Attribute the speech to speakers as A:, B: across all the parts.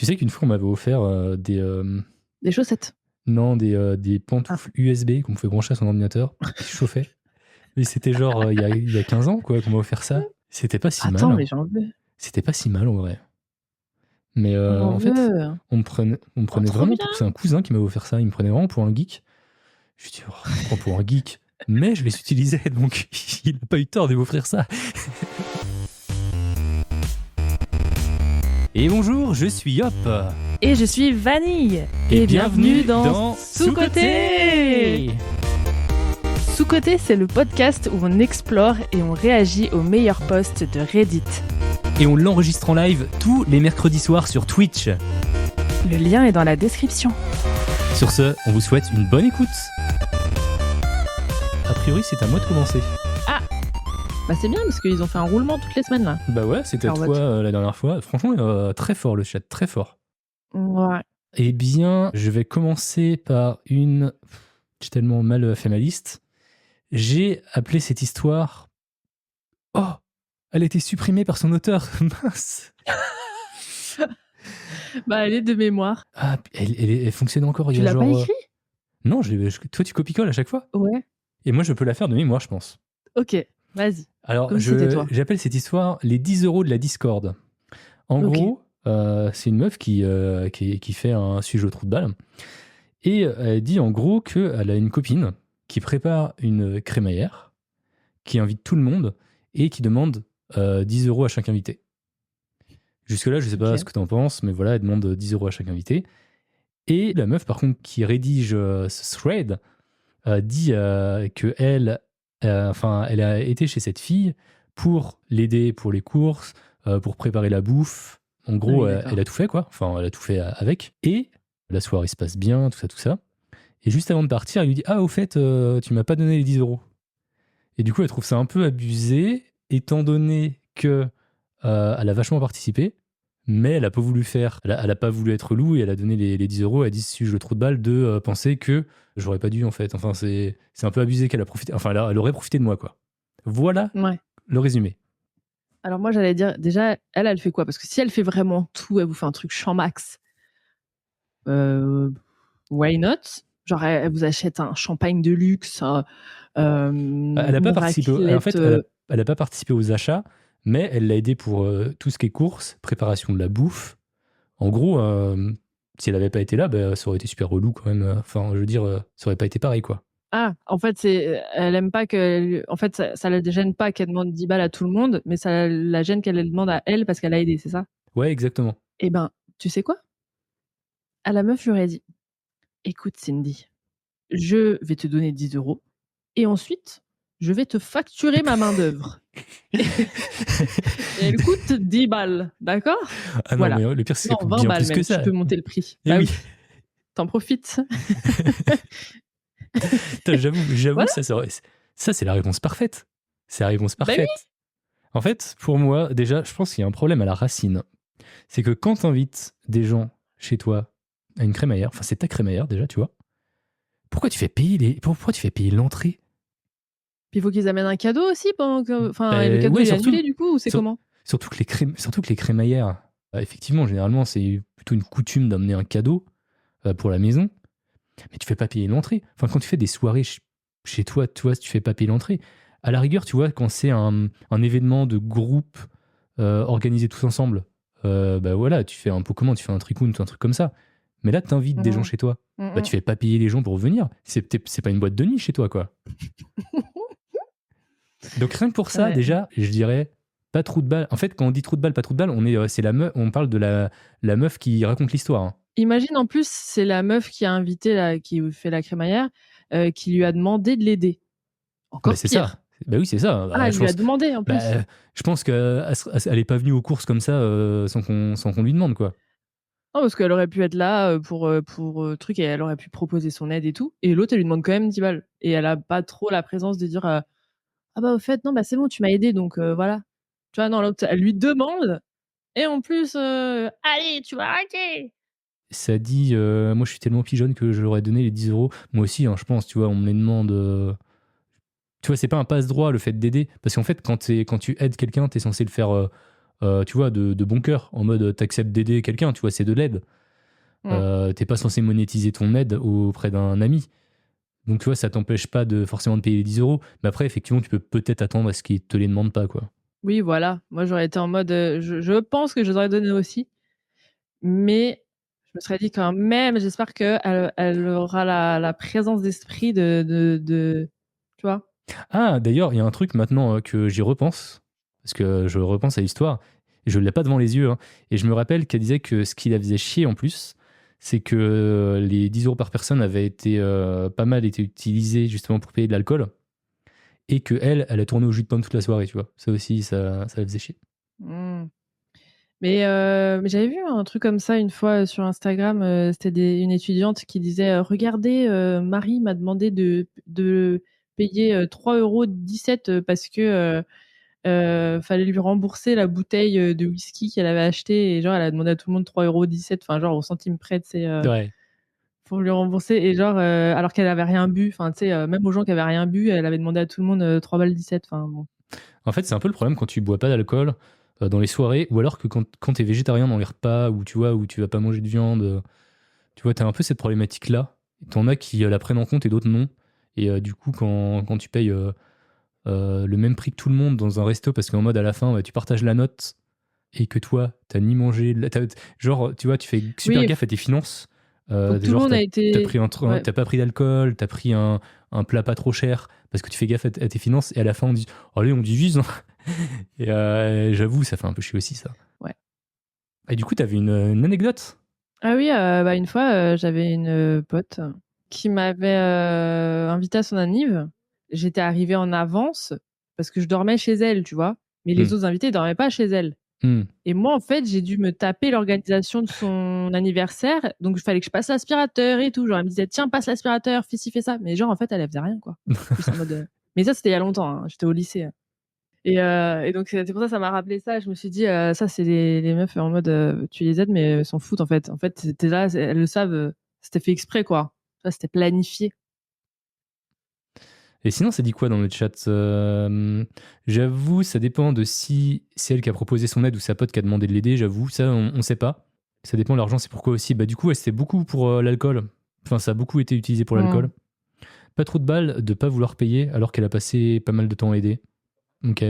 A: Tu sais qu'une fois, on m'avait offert
B: Des chaussettes.
A: Non, des pantoufles USB qu'on pouvait brancher à son ordinateur qui chauffaient. Mais c'était genre il y a 15 ans quoi, qu'on m'a offert ça. C'était pas si
B: Attends,
A: mal.
B: mais j'en veux.
A: C'était pas si mal en vrai. Mais
B: J'en
A: en fait,
B: veux.
A: on me prenait
B: trop
A: vraiment
B: bien.
A: pour... C'est un cousin qui m'avait offert ça. Il me prenait vraiment pour un geek. Je dis, oh, je me prends pour un geek. Mais je les utilisais, donc il n'a pas eu tort de m'offrir ça. Et bonjour, je suis Hop.
B: Et je suis Vanille. Et bienvenue dans Sous-Côté. Sous-Côté, c'est le podcast où on explore et on réagit aux meilleurs posts de Reddit.
A: Et on l'enregistre en live tous les mercredis soirs sur Twitch.
B: Le lien est dans la description.
A: Sur ce, on vous souhaite une bonne écoute. A priori, c'est à moi de commencer.
B: Ah, bah c'est bien parce qu'ils ont fait un roulement toutes les semaines là.
A: Bah ouais, c'était
B: Alors,
A: toi la dernière fois. Franchement, très fort le chat, très fort.
B: Ouais.
A: Eh bien, je vais commencer par une... J'ai tellement mal fait ma liste. J'ai appelé cette histoire... Oh, elle a été supprimée par son auteur. Mince.
B: Bah elle est de mémoire.
A: Ah, elle fonctionne encore.
B: Tu
A: il y a
B: l'as pas
A: genre...
B: écrit ?
A: Non, toi tu copie-colles à chaque fois.
B: Ouais.
A: Et moi je peux la faire de mémoire, je pense.
B: Ok, vas-y.
A: Alors,
B: Comme c'était toi.
A: j'appelle cette histoire les 10 € de la Discord. En gros, c'est une meuf qui fait un sujet au trou de balle. Et elle dit en gros qu'elle a une copine qui prépare une crémaillère, qui invite tout le monde et qui demande 10 € à chaque invité. Jusque-là, je sais pas ce que tu en penses, mais voilà, elle demande 10 € à chaque invité. Et la meuf, par contre, qui rédige ce thread, dit qu'elle elle a été chez cette fille pour l'aider pour les courses, pour préparer la bouffe. En gros, elle a tout fait, quoi. Enfin, elle a tout fait avec. Et la soirée se passe bien, tout ça. Et juste avant de partir, elle lui dit « Ah, au fait, tu m'as pas donné les 10 €. » Et du coup, elle trouve ça un peu abusé, étant donné que elle a vachement participé, mais elle a pas voulu faire. Elle a pas voulu être loup et elle a donné les 10 €. Elle a dit, si je le trou de balle, de penser que j'aurais pas dû, en fait. Enfin, c'est un peu abusé qu'elle a profité. Enfin, elle aurait profité de moi, quoi. Voilà le résumé.
B: Alors moi, j'allais dire, déjà, elle fait quoi ? Parce que si elle fait vraiment tout, elle vous fait un truc champ max. Why not ? Genre, elle vous achète un champagne de luxe.
A: Elle n'a pas participé. En fait, elle a pas participé aux achats, mais elle l'a aidé pour tout ce qui est courses, préparation de la bouffe. En gros, si elle n'avait pas été là, ça aurait été super relou quand même. Enfin, je veux dire, ça aurait pas été pareil, quoi.
B: Ah, en fait, elle aime pas que. En fait, ça la gêne pas qu'elle demande 10 balles à tout le monde, mais ça la gêne qu'elle le demande à elle parce qu'elle a aidé, c'est ça ?
A: Ouais, exactement.
B: Eh ben, tu sais quoi ? À la meuf, j'aurais dit, écoute Cindy, je vais te donner 10 € et ensuite, je vais te facturer ma main-d'œuvre. Et elle coûte 10 balles, d'accord ?
A: Ah non,
B: voilà.
A: mais le pire, c'est qu'elle coûte
B: 20
A: bien
B: balles
A: plus
B: même,
A: que ça.
B: tu peux monter le prix.
A: Et
B: bah
A: oui.
B: T'en profites.
A: J'avoue
B: voilà.
A: que ça, c'est la réponse parfaite. C'est la réponse parfaite.
B: Bah oui.
A: En fait, pour moi, déjà, je pense qu'il y a un problème à la racine. C'est que quand t'invites des gens chez toi à une crémaillère, enfin, c'est ta crémaillère déjà, tu vois, pourquoi tu fais payer l'entrée ?
B: Puis il faut qu'ils amènent un cadeau aussi pendant que... Enfin, le cadeau est annulé du coup, ou c'est comment ?
A: Surtout que les crémaillères, effectivement, généralement, c'est plutôt une coutume d'amener un cadeau pour la maison, mais tu fais pas payer l'entrée. Enfin, quand tu fais des soirées chez toi, tu vois, tu fais pas payer l'entrée. À la rigueur, tu vois, quand c'est un événement de groupe organisé tous ensemble, voilà, tu fais un peu comment, tu fais un tricoon ou un truc comme ça. Mais là, t'invites des gens chez toi. Tu fais pas payer les gens pour venir. C'est pas une boîte de nuit chez toi, quoi. Donc rien que pour ça, déjà, je dirais pas trou de balle. En fait, quand on dit trou de balle, pas trou de balle, on parle de la meuf qui raconte l'histoire. Hein.
B: Imagine en plus, c'est la meuf qui a invité, qui fait la crémaillère, qui lui a demandé de l'aider. Encore
A: c'est
B: pire.
A: Ça. Bah oui, c'est ça.
B: Elle lui a demandé en plus.
A: Je pense qu'elle est pas venue aux courses comme ça sans qu'on lui demande, quoi.
B: Non, parce qu'elle aurait pu être là pour truc et elle aurait pu proposer son aide et tout. Et l'autre, elle lui demande quand même 10 balles. Et elle a pas trop la présence de dire ah bah au fait, non, bah c'est bon, tu m'as aidé, donc voilà. Tu vois, non, l'autre, elle lui demande. Et en plus, allez, tu vas arrêter.
A: Ça dit, moi je suis tellement pigeonne que je leur ai donné les 10 €. Moi aussi, hein, je pense, tu vois, on me les demande. Tu vois, c'est pas un passe-droit le fait d'aider. Parce qu'en fait, quand tu aides quelqu'un, t'es censé le faire tu vois, de bon cœur, en mode t'acceptes d'aider quelqu'un, tu vois, c'est de l'aide. T'es pas censé monétiser ton aide auprès d'un ami. Donc tu vois, ça t'empêche pas forcément de payer les 10 euros. Mais après, effectivement, tu peux peut-être attendre à ce qu'ils te les demandent pas, quoi.
B: Oui, voilà. Moi, j'aurais été en mode, je pense que je les aurais donné aussi, mais je me serais dit quand même, j'espère qu'elle aura la présence d'esprit de tu vois?
A: Ah, d'ailleurs, il y a un truc maintenant que j'y repense, parce que je repense à l'histoire, et je ne l'ai pas devant les yeux, hein, et je me rappelle qu'elle disait que ce qui la faisait chier en plus, c'est que les 10 euros par personne avaient été pas mal été utilisés justement pour payer de l'alcool, et que elle a tourné au jus de pomme toute la soirée, tu vois. Ça aussi, ça la faisait chier.
B: Mmh. Mais j'avais vu un truc comme ça une fois, sur Instagram, c'était une étudiante qui disait, «Regardez, Marie m'a demandé de payer, 3,17 € parce que, fallait lui rembourser la bouteille, de whisky qu'elle avait acheté et genre elle a demandé à tout le monde 3,17 €, enfin genre au centime près, tu sais,
A: Ouais.
B: pour lui rembourser et genre, alors qu'elle avait rien bu, enfin tu sais, même aux gens qui avaient rien bu, elle avait demandé à tout le monde, 3,17 €, enfin bon.
A: En fait, c'est un peu le problème quand tu bois pas d'alcool dans les soirées, ou alors que quand t'es végétarien dans les repas, ou tu vois, où tu vas pas manger de viande, tu vois, t'as un peu cette problématique-là. T'en as qui la prennent en compte et d'autres non. Et du coup, quand tu payes le même prix que tout le monde dans un resto, parce qu'en mode à la fin, tu partages la note et que toi, t'as ni mangé, genre, tu vois, tu fais super
B: Oui,
A: gaffe à tes finances.
B: faut que tout le
A: Genre,
B: monde a
A: t'as
B: été
A: pris
B: ouais.
A: t'as pas pris d'alcool, t'as pris un plat pas trop cher, parce que tu fais gaffe à tes finances, et à la fin, on dit, allez, on divise, hein. Et j'avoue, ça fait un peu chier aussi, ça.
B: Ouais.
A: Et du coup, t'avais une anecdote?
B: Ah oui, bah, une fois, j'avais une, pote qui m'avait, invitée à son anniv. J'étais arrivée en avance parce que je dormais chez elle, tu vois? Mais
A: Hmm.
B: les autres invités, ils dormaient pas chez elle
A: Hmm.
B: et moi, en fait, j'ai dû me taper l'organisation de son anniversaire, donc il fallait que je passe l'aspirateur et tout. Genre, elle me disait: «Tiens, passe l'aspirateur, fais ci, fais ça», mais genre, en fait, elle faisait rien, quoi. Juste en mode, mais ça, c'était il y a longtemps, hein, j'étais au lycée. Et donc c'est pour ça, ça m'a rappelé ça. Je me suis dit, ça c'est les meufs en mode, tu les aides mais elles s'en foutent en fait. En fait, tu là, elles le savent, c'était fait exprès quoi. Ça, c'était planifié.
A: Et sinon, ça dit quoi dans le chat? J'avoue, ça dépend de si c'est elle qui a proposé son aide ou sa pote qui a demandé de l'aider. J'avoue, ça, on sait pas. Ça dépend, l'argent, c'est pourquoi aussi. Bah, du coup, ouais, c'était beaucoup pour l'alcool. Enfin, ça a beaucoup été utilisé pour
B: Mmh.
A: l'alcool. Pas trop de balles de pas vouloir payer alors qu'elle a passé pas mal de temps à aider. Ok.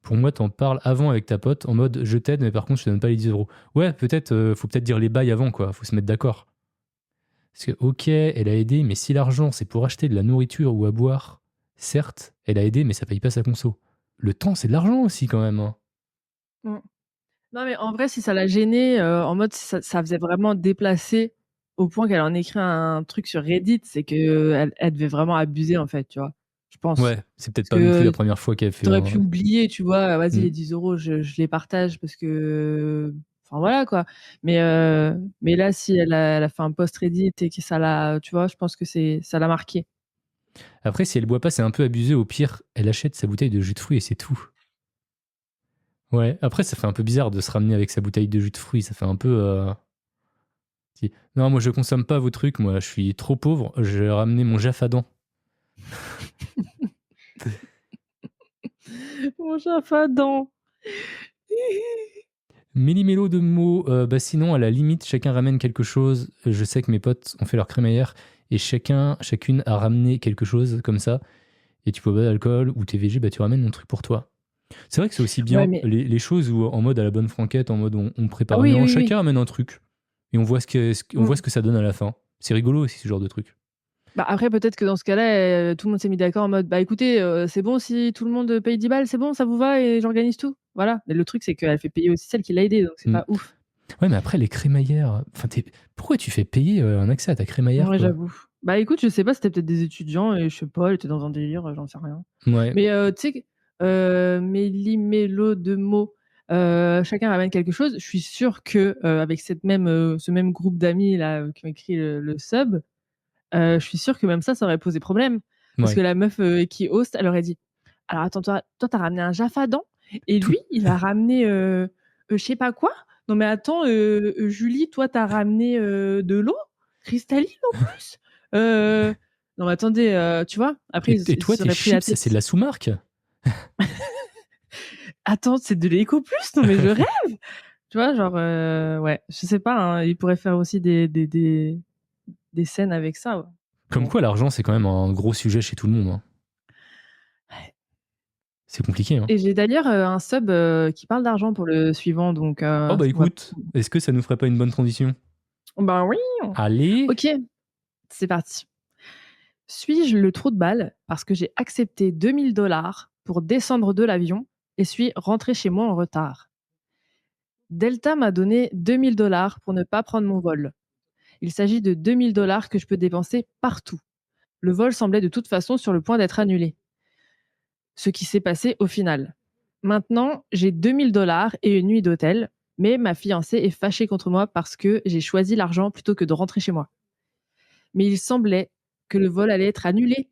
A: Pour moi, t'en parles avant avec ta pote en mode je t'aide, mais par contre, je te donne pas les 10 euros. Ouais, peut-être, faut peut-être dire les bails avant, quoi. Faut se mettre d'accord. Parce que, ok, elle a aidé, mais si l'argent c'est pour acheter de la nourriture ou à boire, certes, elle a aidé, mais ça paye pas sa conso. Le temps, c'est de l'argent aussi, quand même, hein.
B: Mmh. Non mais en vrai, si ça l'a gênée, en mode ça faisait vraiment déplacé au point qu'elle en écrit un truc sur Reddit, c'est qu'elle devait vraiment abuser en fait, tu vois? Je pense.
A: Ouais, c'est peut-être
B: Parce
A: pas non plus
B: que
A: la première fois qu'elle fait
B: tu aurais
A: un.
B: pu oublier, tu vois? Vas-y
A: Hmm.
B: les 10 € je les partage parce que enfin voilà quoi. Mais là si elle a fait un post Reddit et que ça l'a tu vois? Je pense que ça l'a marqué.
A: Après, si elle boit pas, c'est un peu abusé. Au pire, elle achète sa bouteille de jus de fruits et c'est tout. Ouais, après, ça fait un peu bizarre de se ramener avec sa bouteille de jus de fruits. Ça fait un peu. Non, moi, je consomme pas vos trucs. Moi, je suis trop pauvre. J'ai ramené mon Jaffadan.
B: Mon Jaffadan.
A: Méli-mélo de mots. Bah sinon, à la limite, chacun ramène quelque chose. Je sais que mes potes ont fait leur crémaillère et chacune a ramené quelque chose comme ça. Et tu peux boire de l'alcool ou t'es végé, bah tu ramènes mon truc pour toi. C'est vrai que c'est aussi
B: Ouais
A: bien
B: mais
A: les choses où en mode à la bonne franquette, en mode on
B: ah
A: prépare
B: oui,
A: rien,
B: oui, oui.
A: chacun ramène un truc et on voit on voit
B: Mmh.
A: ce que ça donne à la fin. C'est rigolo aussi ce genre de truc.
B: Bah, après peut-être que dans ce cas-là, tout le monde s'est mis d'accord en mode: «Bah, écoutez, c'est bon si tout le monde, paye 10 balles, c'est bon, ça vous va et j'organise tout?» Voilà. Mais le truc, c'est qu'elle fait payer aussi celle qui l'a aidée, donc c'est
A: Mm.
B: pas ouf.
A: Ouais, mais après les crémaillères, enfin pourquoi tu fais payer un accès à ta crémaillère
B: Ouais,
A: quoi?
B: j'avoue. Bah, écoute, je sais pas, c'était peut-être des étudiants et je sais pas, elle était dans un délire, j'en sais rien.
A: Ouais.
B: Mais, tu sais que, méli-mélo de mots, chacun ramène quelque chose. Je suis sûre que, avec ce même groupe d'amis là, qui ont écrit le sub, je suis sûre que même ça aurait posé problème. Parce que
A: Ouais.
B: la meuf, qui host, elle aurait dit: «Alors attends, toi, tu as ramené un Jaffadan et
A: Tout.
B: lui, il a ramené, je sais pas quoi. Non mais attends, Julie, toi, tu as ramené, de l'eau cristalline en plus? Heu, non mais attendez, tu vois?» Après
A: Et
B: ils
A: toi
B: se
A: tes
B: seraient pris la
A: chips, c'est de
B: tête.
A: la sous-marque?
B: attends, c'est de l'éco plus? Non, mais je rêve! Tu vois, genre, ouais, je sais pas, hein, il pourrait faire aussi des scènes avec ça. Ouais.
A: Comme
B: Bon.
A: quoi, l'argent, c'est quand même un gros sujet chez tout le monde. Hein.
B: Ouais.
A: C'est compliqué. Hein.
B: Et j'ai d'ailleurs un sub qui parle d'argent pour le suivant, donc.
A: Oh bah écoute, est-ce que ça nous ferait pas une bonne transition?
B: Ben oui!
A: Allez!
B: Ok, c'est parti. Suis-je le trou de balle parce que j'ai accepté $2000 pour descendre de l'avion et suis rentré chez moi en retard? Delta m'a donné $2000 pour ne pas prendre mon vol. Il s'agit de $2000 que je peux dépenser partout. Le vol semblait de toute façon sur le point d'être annulé. Ce qui s'est passé au final. Maintenant, j'ai $2000 et une nuit d'hôtel, mais ma fiancée est fâchée contre moi parce que j'ai choisi l'argent plutôt que de rentrer chez moi. Mais il semblait que le vol allait être annulé.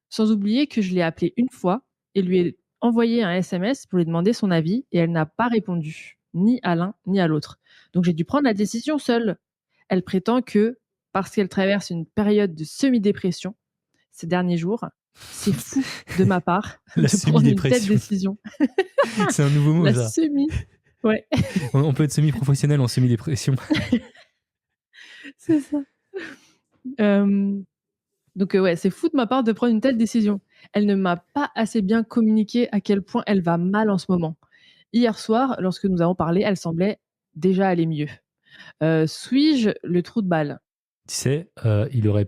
B: Sans oublier que je l'ai appelée une fois et lui ai envoyé un SMS pour lui demander son avis et elle n'a pas répondu, ni à l'un ni à l'autre. Donc j'ai dû prendre la décision seule. Elle prétend que, parce qu'elle traverse une période de semi-dépression ces derniers jours, c'est fou de ma part
A: La
B: de prendre une telle
A: semi-dépression.
B: décision.
A: C'est un nouveau mot,
B: La
A: ça.
B: semi. Ouais,
A: On peut être semi-professionnel en semi-dépression.
B: c'est ça. Donc ouais, c'est fou de ma part de prendre une telle décision. Elle ne m'a pas assez bien communiqué à quel point elle va mal en ce moment. Hier soir, lorsque nous avons parlé, elle semblait déjà aller mieux. Suis-je le trou de balle?
A: Tu sais, il aurait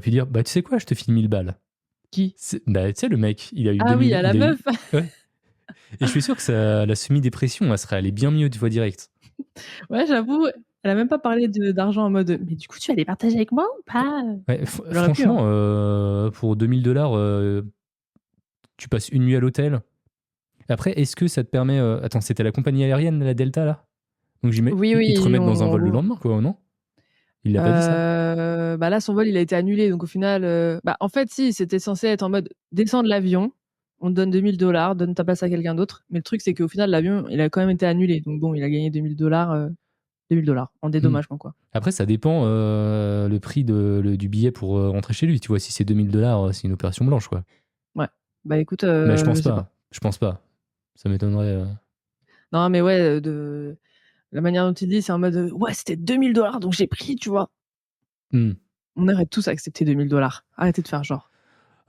A: pu dire, bah tu sais quoi, je te file 1000 balles.
B: Qui?
A: Bah tu sais, le mec, il a eu
B: Ah
A: 2000.
B: oui, à la
A: il a eu-
B: meuf.
A: Ouais. Et je suis sûr que la semi-dépression, elle serait allée bien mieux, tu vois, direct.
B: Ouais, j'avoue, elle a même pas parlé d'argent en mode mais du coup, tu vas les partager avec moi ou pas?
A: Ouais,
B: Elle aurait pu, hein.
A: franchement, pour $2000, tu passes une nuit à l'hôtel. Après, est-ce que ça te permet. Attends, c'était la compagnie aérienne, la Delta, là? Donc
B: Oui,
A: ils te
B: oui,
A: remettent dans un vol le lendemain, quoi, non? Il l'a pas dit ça?
B: bah là, son vol, il a été annulé. Donc au final, bah en fait, si, c'était censé être en mode descends de l'avion, on te donne $2000, donne ta place à quelqu'un d'autre. Mais le truc, c'est qu'au final, l'avion, il a quand même été annulé. Donc bon, il a gagné $2000, $2000 en dédommagement, quoi.
A: Après, ça dépend le prix du billet pour rentrer chez lui. Tu vois, si c'est $2000, c'est une opération blanche, quoi.
B: Ouais. Bah écoute,
A: Mais je pense
B: je sais pas.
A: pas. Je pense pas. Ça m'étonnerait.
B: Non, mais ouais, de la manière dont il dit, c'est en mode ouais, c'était $2000, donc j'ai pris, tu vois.
A: Hmm.
B: On aurait tous accepté $2000. Arrêtez de faire genre.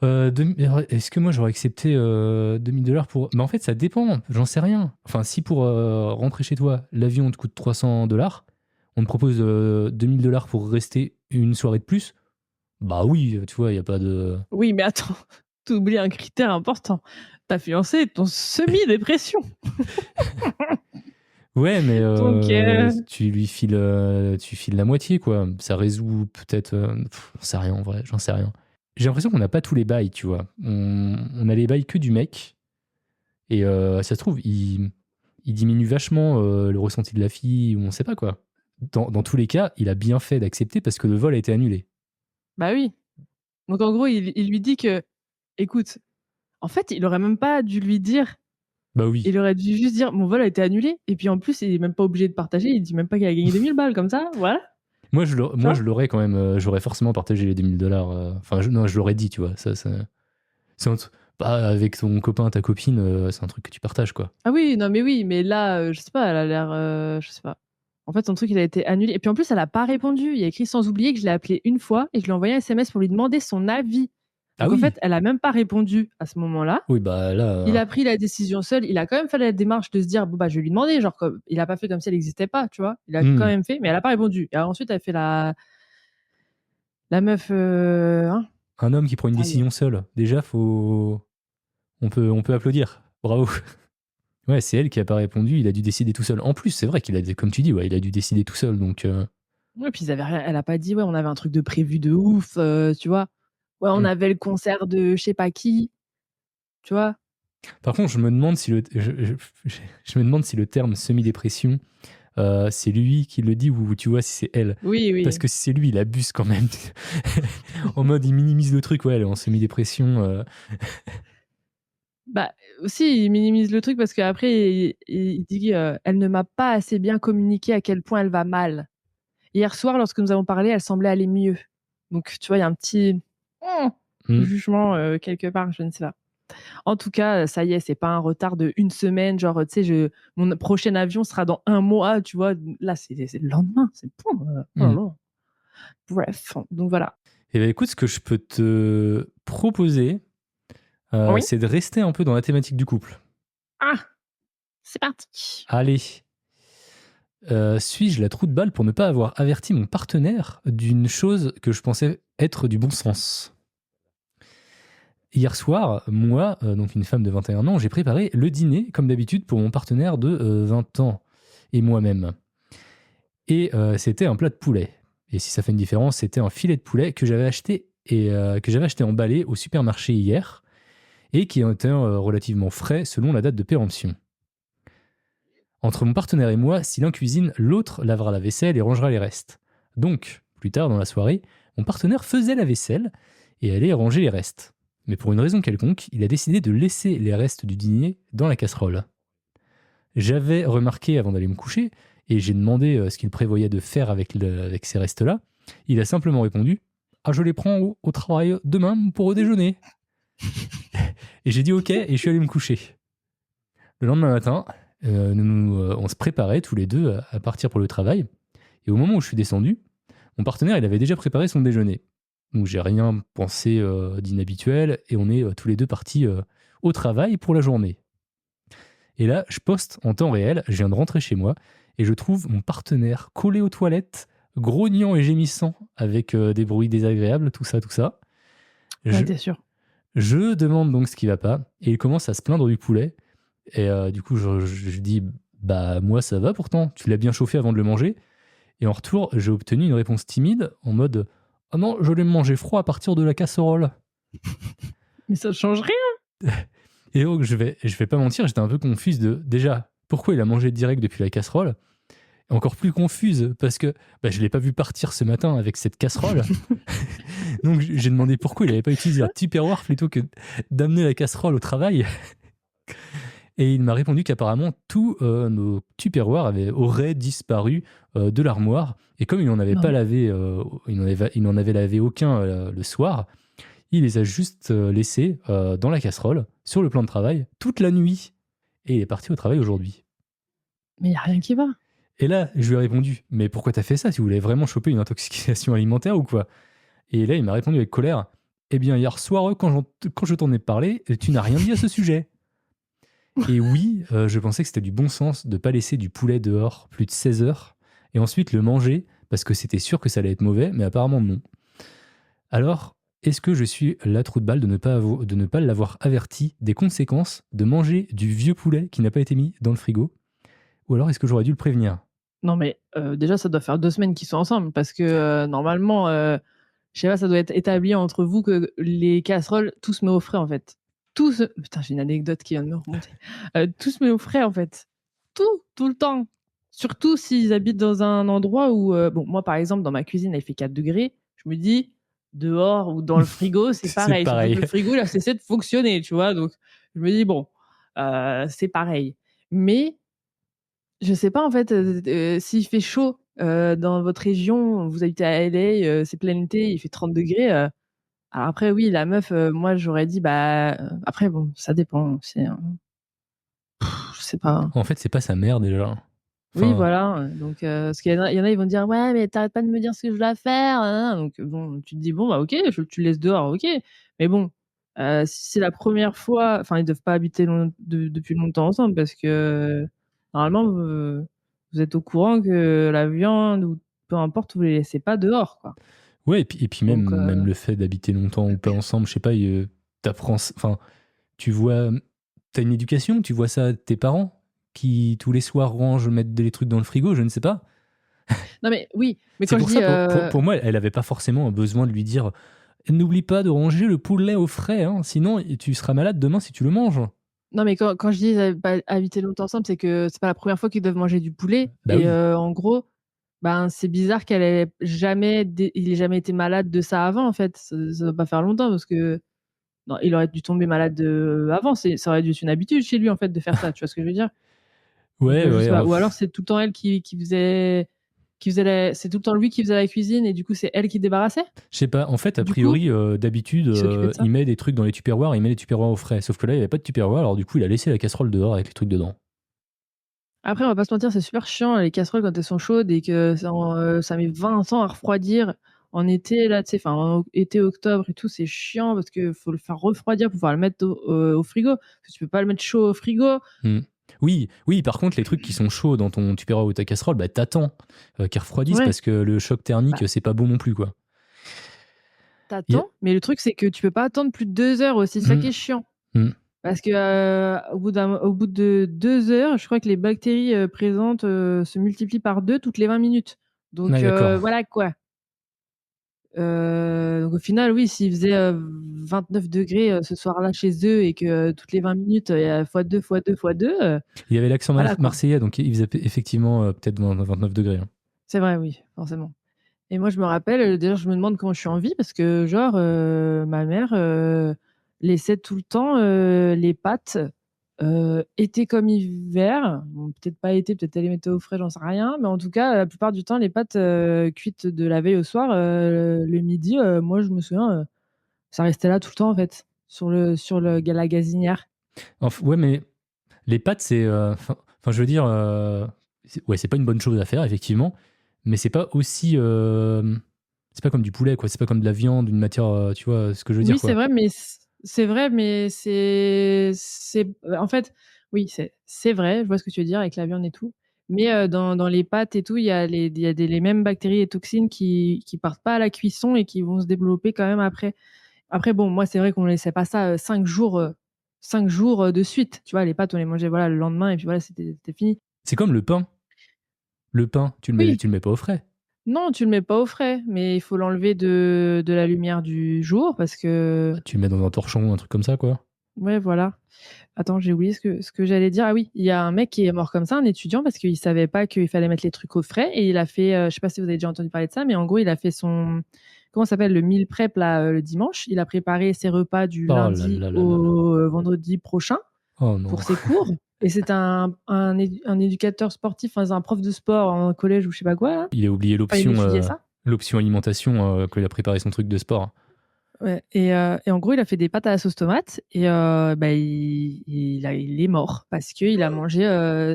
A: Est-ce que moi j'aurais accepté $2000 pour. Mais en fait, ça dépend. J'en sais rien. Enfin, si pour rentrer chez toi, l'avion te coûte $300, on te propose $2000 pour rester une soirée de plus, bah oui, tu vois, il n'y a pas de.
B: Oui, mais attends, t'oublies un critère important. Ta fiancée est en semi-dépression.
A: Ouais, mais
B: Donc,
A: tu files la moitié, quoi. Ça résout peut-être. J'en sais rien, en vrai, j'en sais rien. J'ai l'impression qu'on n'a pas tous les bails, tu vois. On a les bails que du mec. Et ça se trouve, il diminue vachement le ressenti de la fille, ou on sait pas quoi. Dans tous les cas, il a bien fait d'accepter parce que le vol a été annulé.
B: bah oui. Donc en gros, il lui dit que, écoute, en fait, il aurait même pas dû lui dire.
A: Bah oui.
B: Il aurait dû juste dire mon vol a été annulé. Et puis en plus, il est même pas obligé de partager. Il dit même pas qu'il a gagné 2000 balles comme ça. Voilà.
A: Moi, je l'aurais quand même. J'aurais forcément partagé les $2000. Enfin, non, je l'aurais dit, tu vois. Bah, avec ton copain, ta copine, c'est un truc que tu partages, quoi.
B: Ah oui, non mais oui, mais là, je sais pas, elle a l'air, je sais pas. En fait, son truc, il a été annulé. Et puis en plus, elle a pas répondu. Il y a écrit sans oublier que je l'ai appelée une fois et je lui ai envoyé un SMS pour lui demander son avis.
A: Ah
B: Donc en
A: oui.
B: fait, elle a même pas répondu à ce moment-là.
A: Oui, bah là.
B: Il a pris la décision seul. Il a quand même fait la démarche de se dire bon bah je vais lui demander. Genre il a pas fait comme si elle n'existait pas, tu vois. Il a quand même fait, mais elle a pas répondu. Et alors, ensuite, elle fait la meuf. Hein.
A: Un homme qui prend une
B: Aïe.
A: décision seul. Déjà, on peut applaudir. Bravo. Ouais, c'est elle qui a pas répondu. Il a dû décider tout seul. En plus, c'est vrai qu'il a, comme tu dis, ouais, il a dû décider tout seul. Donc.
B: Ouais, puis ils avaient rien. Elle a pas dit ouais, on avait un truc de prévu de ouf, tu vois. Ouais, on avait le concert de je sais pas qui, tu vois.
A: Par contre, je me demande si je me demande si le terme semi-dépression, c'est lui qui le dit ou tu vois si c'est elle.
B: Oui, oui.
A: Parce que si c'est lui, il abuse quand même. En mode, il minimise le truc, ouais, elle est en semi-dépression.
B: Bah aussi, il minimise le truc parce qu'après, il dit elle ne m'a pas assez bien communiqué à quel point elle va mal. Hier soir, lorsque nous avons parlé, elle semblait aller mieux. Donc, tu vois, il y a un petit jugement quelque part, je ne sais pas. En tout cas, ça y est, c'est pas un retard de 1 semaine, genre, tu sais, mon prochain avion sera dans 1 mois, tu vois? Là, c'est le lendemain, c'est bon, oh là
A: Hmm.
B: là. Bref, donc voilà.
A: Et ben écoute, ce que je peux te proposer,
B: Oui?
A: c'est de rester un peu dans la thématique du couple.
B: Ah! C'est parti.
A: Allez, suis-je la trou de balle pour ne pas avoir averti mon partenaire d'une chose que je pensais être du bon sens? Hier soir, moi, donc une femme de 21 ans, j'ai préparé le dîner, comme d'habitude, pour mon partenaire de 20 ans et moi-même. Et c'était un plat de poulet. Et si ça fait une différence, c'était un filet de poulet que j'avais acheté emballé au supermarché hier et qui était relativement frais selon la date de péremption. Entre mon partenaire et moi, si l'un cuisine, l'autre lavera la vaisselle et rangera les restes. Donc, plus tard dans la soirée, mon partenaire faisait la vaisselle et allait ranger les restes. Mais pour une raison quelconque, il a décidé de laisser les restes du dîner dans la casserole. J'avais remarqué avant d'aller me coucher, et j'ai demandé ce qu'il prévoyait de faire avec ces restes-là. Il a simplement répondu « Ah, je les prends au travail demain pour au déjeuner. » Et j'ai dit « Ok » et je suis allé me coucher. Le lendemain matin, on se préparait tous les deux à partir pour le travail. Et au moment où je suis descendu, mon partenaire il avait déjà préparé son déjeuner. Donc j'ai rien pensé d'inhabituel et on est tous les deux partis au travail pour la journée. Et là, je poste en temps réel, je viens de rentrer chez moi et je trouve mon partenaire collé aux toilettes, grognant et gémissant avec des bruits désagréables, tout ça, tout ça.
B: Ouais, t'es sûr.
A: Je demande donc ce qui va pas et il commence à se plaindre du poulet. Et du coup, je dis bah moi ça va pourtant, tu l'as bien chauffé avant de le manger. Et en retour, j'ai obtenu une réponse timide en mode ah non, je l'ai mangé froid à partir de la casserole.
B: Mais ça change rien.
A: Et donc je vais pas mentir, j'étais un peu confuse de déjà pourquoi il a mangé direct depuis la casserole. Et encore plus confuse parce que je l'ai pas vu partir ce matin avec cette casserole. Donc j'ai demandé pourquoi il n'avait pas utilisé un Tupperware plutôt que d'amener la casserole au travail. Et il m'a répondu qu'apparemment tous nos Tupperware auraient disparu de l'armoire. Et comme il n'en avait pas lavé, il n'en avait lavé aucun le soir, il les a juste laissés dans la casserole, sur le plan de travail, toute la nuit. Et il est parti au travail aujourd'hui.
B: Mais il n'y a rien qui va.
A: Et là, je lui ai répondu, mais pourquoi t'as fait ça? Si vous voulez vraiment choper une intoxication alimentaire ou quoi? Et là, il m'a répondu avec colère, eh bien, hier soir, quand je t'en ai parlé, tu n'as rien dit à ce sujet. Et oui, je pensais que c'était du bon sens de ne pas laisser du poulet dehors plus de 16 heures et ensuite le manger parce que c'était sûr que ça allait être mauvais, mais apparemment non. Alors, est-ce que je suis la trou de balle de ne pas l'avoir averti des conséquences de manger du vieux poulet qui n'a pas été mis dans le frigo? Ou alors est-ce que j'aurais dû le prévenir?
B: Non, mais déjà, ça doit faire 2 semaines qu'ils sont ensemble parce que normalement, je sais pas, ça doit être établi entre vous que les casseroles, tout se met au frais en fait. Putain, j'ai une anecdote qui vient de me remonter. Tout se met au frais en fait. Tout le temps. Surtout s'ils habitent dans un endroit où, bon, moi par exemple, dans ma cuisine, il fait 4 degrés. Je me dis, dehors ou dans le frigo, c'est
A: C'est
B: pareil. Surtout
A: pareil.
B: que le frigo, il a cessé de fonctionner, tu vois. Donc, je me dis, bon, c'est pareil. Mais je sais pas en fait, s'il fait chaud, dans votre région, vous habitez à LA, c'est plein été, il fait 30 degrés. Alors après oui, la meuf, moi j'aurais dit bah, après bon, ça dépend, c'est un je sais pas.
A: En fait, c'est pas sa mère déjà.
B: Oui
A: Enfin,
B: voilà, donc parce qu'il y en a, ils vont dire: «Ouais, mais tu arrêtes pas de me dire ce que je dois faire, nin nin», donc bon, tu te dis: «Bon bah OK, tu le laisses dehors, OK». Mais bon, si c'est la première fois, enfin ils doivent pas habiter depuis longtemps ensemble parce que normalement, vous êtes au courant que la viande ou peu importe, vous les laissez pas dehors, quoi.
A: ouais, et puis
B: Donc
A: même le fait d'habiter longtemps ou pas ensemble, je sais pas, t'apprends, enfin, tu vois, t'as une éducation, tu vois ça à tes parents qui tous les soirs rangent, mettent des trucs dans le frigo, je ne sais pas.
B: non mais oui, mais
A: C'est
B: quand je
A: pour
B: dis,
A: ça, pour moi, elle avait pas forcément un besoin de lui dire n'oublie pas de ranger le poulet au frais, hein, sinon tu seras malade demain si tu le manges.
B: non mais quand je dis habiter longtemps ensemble, c'est que c'est pas la première fois qu'ils doivent manger du poulet
A: Bah
B: et
A: oui.
B: en gros, ben, c'est bizarre il ait jamais été malade de ça avant, en fait. Ça doit pas faire longtemps parce que non, il aurait dû tomber malade, avant. Ça aurait dû être une habitude chez lui, en fait, de faire ça, tu vois ce que je veux dire? Donc
A: Ouais,
B: je sais
A: ouais.
B: pas ou alors c'est tout le temps elle qui faisait C'est tout le temps lui qui faisait la cuisine et du coup, c'est elle qui débarrassait?
A: Je sais pas, en fait, a
B: Du
A: priori, d'habitude,
B: qui s'occupait de ça?
A: il met des trucs dans les tupperwares, il met les tupperwares au frais. Sauf que là, il n'y avait pas de tupperware, alors du coup, il a laissé la casserole dehors avec les trucs dedans.
B: Après, on va pas se mentir, c'est super chiant les casseroles quand elles sont chaudes et que ça met 20 ans à refroidir. En été, là, tu sais, enfin, en été, octobre et tout, c'est chiant parce que faut le faire refroidir pour pouvoir le mettre au frigo. Parce que tu peux pas le mettre chaud au frigo.
A: Oui, par contre, les trucs qui sont chauds dans ton tupperware ou ta casserole, bah t'attends qu'ils refroidissent
B: Ouais.
A: parce que le choc thermique,
B: Bah,
A: c'est pas bon non plus, quoi.
B: t'attends, mais le truc, c'est que tu peux pas attendre plus de 2 heures aussi. C'est ça qui est chiant. Parce que au bout de 2 heures, je crois que les bactéries présentes se multiplient par 2 toutes les 20 minutes. Donc
A: Ouais, d'accord.
B: voilà quoi. Donc au final, oui, s'il faisait 29 degrés ce soir-là chez eux et que toutes les 20 minutes, il y a x2, x2, x2,
A: Il y avait l'accent
B: voilà quoi.
A: marseillais, donc il faisait effectivement peut-être 29 degrés. Hein.
B: C'est vrai, oui, forcément. Et moi, je me rappelle, d'ailleurs, je me demande comment je suis en vie parce que, genre, ma mère laissait tout le temps les pâtes été comme hiver. Bon, peut-être pas été, peut-être elle les mettait au frais, j'en sais rien. Mais en tout cas, la plupart du temps, les pâtes cuites de la veille au soir, le midi, moi, je me souviens, ça restait là tout le temps, en fait, sur la gazinière.
A: Ouais, mais les pâtes, c'est. Enfin, je veux dire. Ouais, c'est pas une bonne chose à faire, effectivement. Mais c'est pas aussi. C'est pas comme du poulet, quoi. C'est pas comme de la viande, une matière. Tu vois ce que je veux dire,
B: Oui,
A: quoi.
B: c'est vrai, mais en fait, oui, c'est vrai, je vois ce que tu veux dire avec la viande et tout. Mais dans les pâtes et tout, il y a les mêmes bactéries et toxines qui partent pas à la cuisson et qui vont se développer quand même après. Après, bon, moi, c'est vrai qu'on ne laissait pas ça 5 jours de suite. Tu vois, les pâtes, on les mangeait voilà, le lendemain et puis voilà, c'était fini.
A: C'est comme le pain. Le pain,
B: Oui,
A: tu le mets pas au frais.
B: non, tu le mets pas au frais, mais il faut l'enlever de la lumière du jour parce que.
A: Bah, tu le mets dans un torchon, un truc comme ça, quoi.
B: Ouais, voilà. Attends, j'ai oublié ce que j'allais dire. Ah oui, il y a un mec qui est mort comme ça, un étudiant, parce qu'il savait pas qu'il fallait mettre les trucs au frais et il a fait, je sais pas si vous avez déjà entendu parler de ça, mais en gros, il a fait comment ça s'appelle, le meal prep là, le dimanche. Il a préparé ses repas du
A: Oh là
B: lundi
A: là là là là.
B: au vendredi prochain
A: Oh non.
B: pour ses cours. Et c'est un éducateur sportif, enfin, c'est un prof de sport en collège ou je sais pas quoi là.
A: Il a oublié
B: Enfin, il étudiait ça.
A: l'option alimentation quand il a préparé son truc de sport.
B: Ouais, et en gros, il a fait des pâtes à la sauce tomate et bah, il est mort parce qu'il a mangé,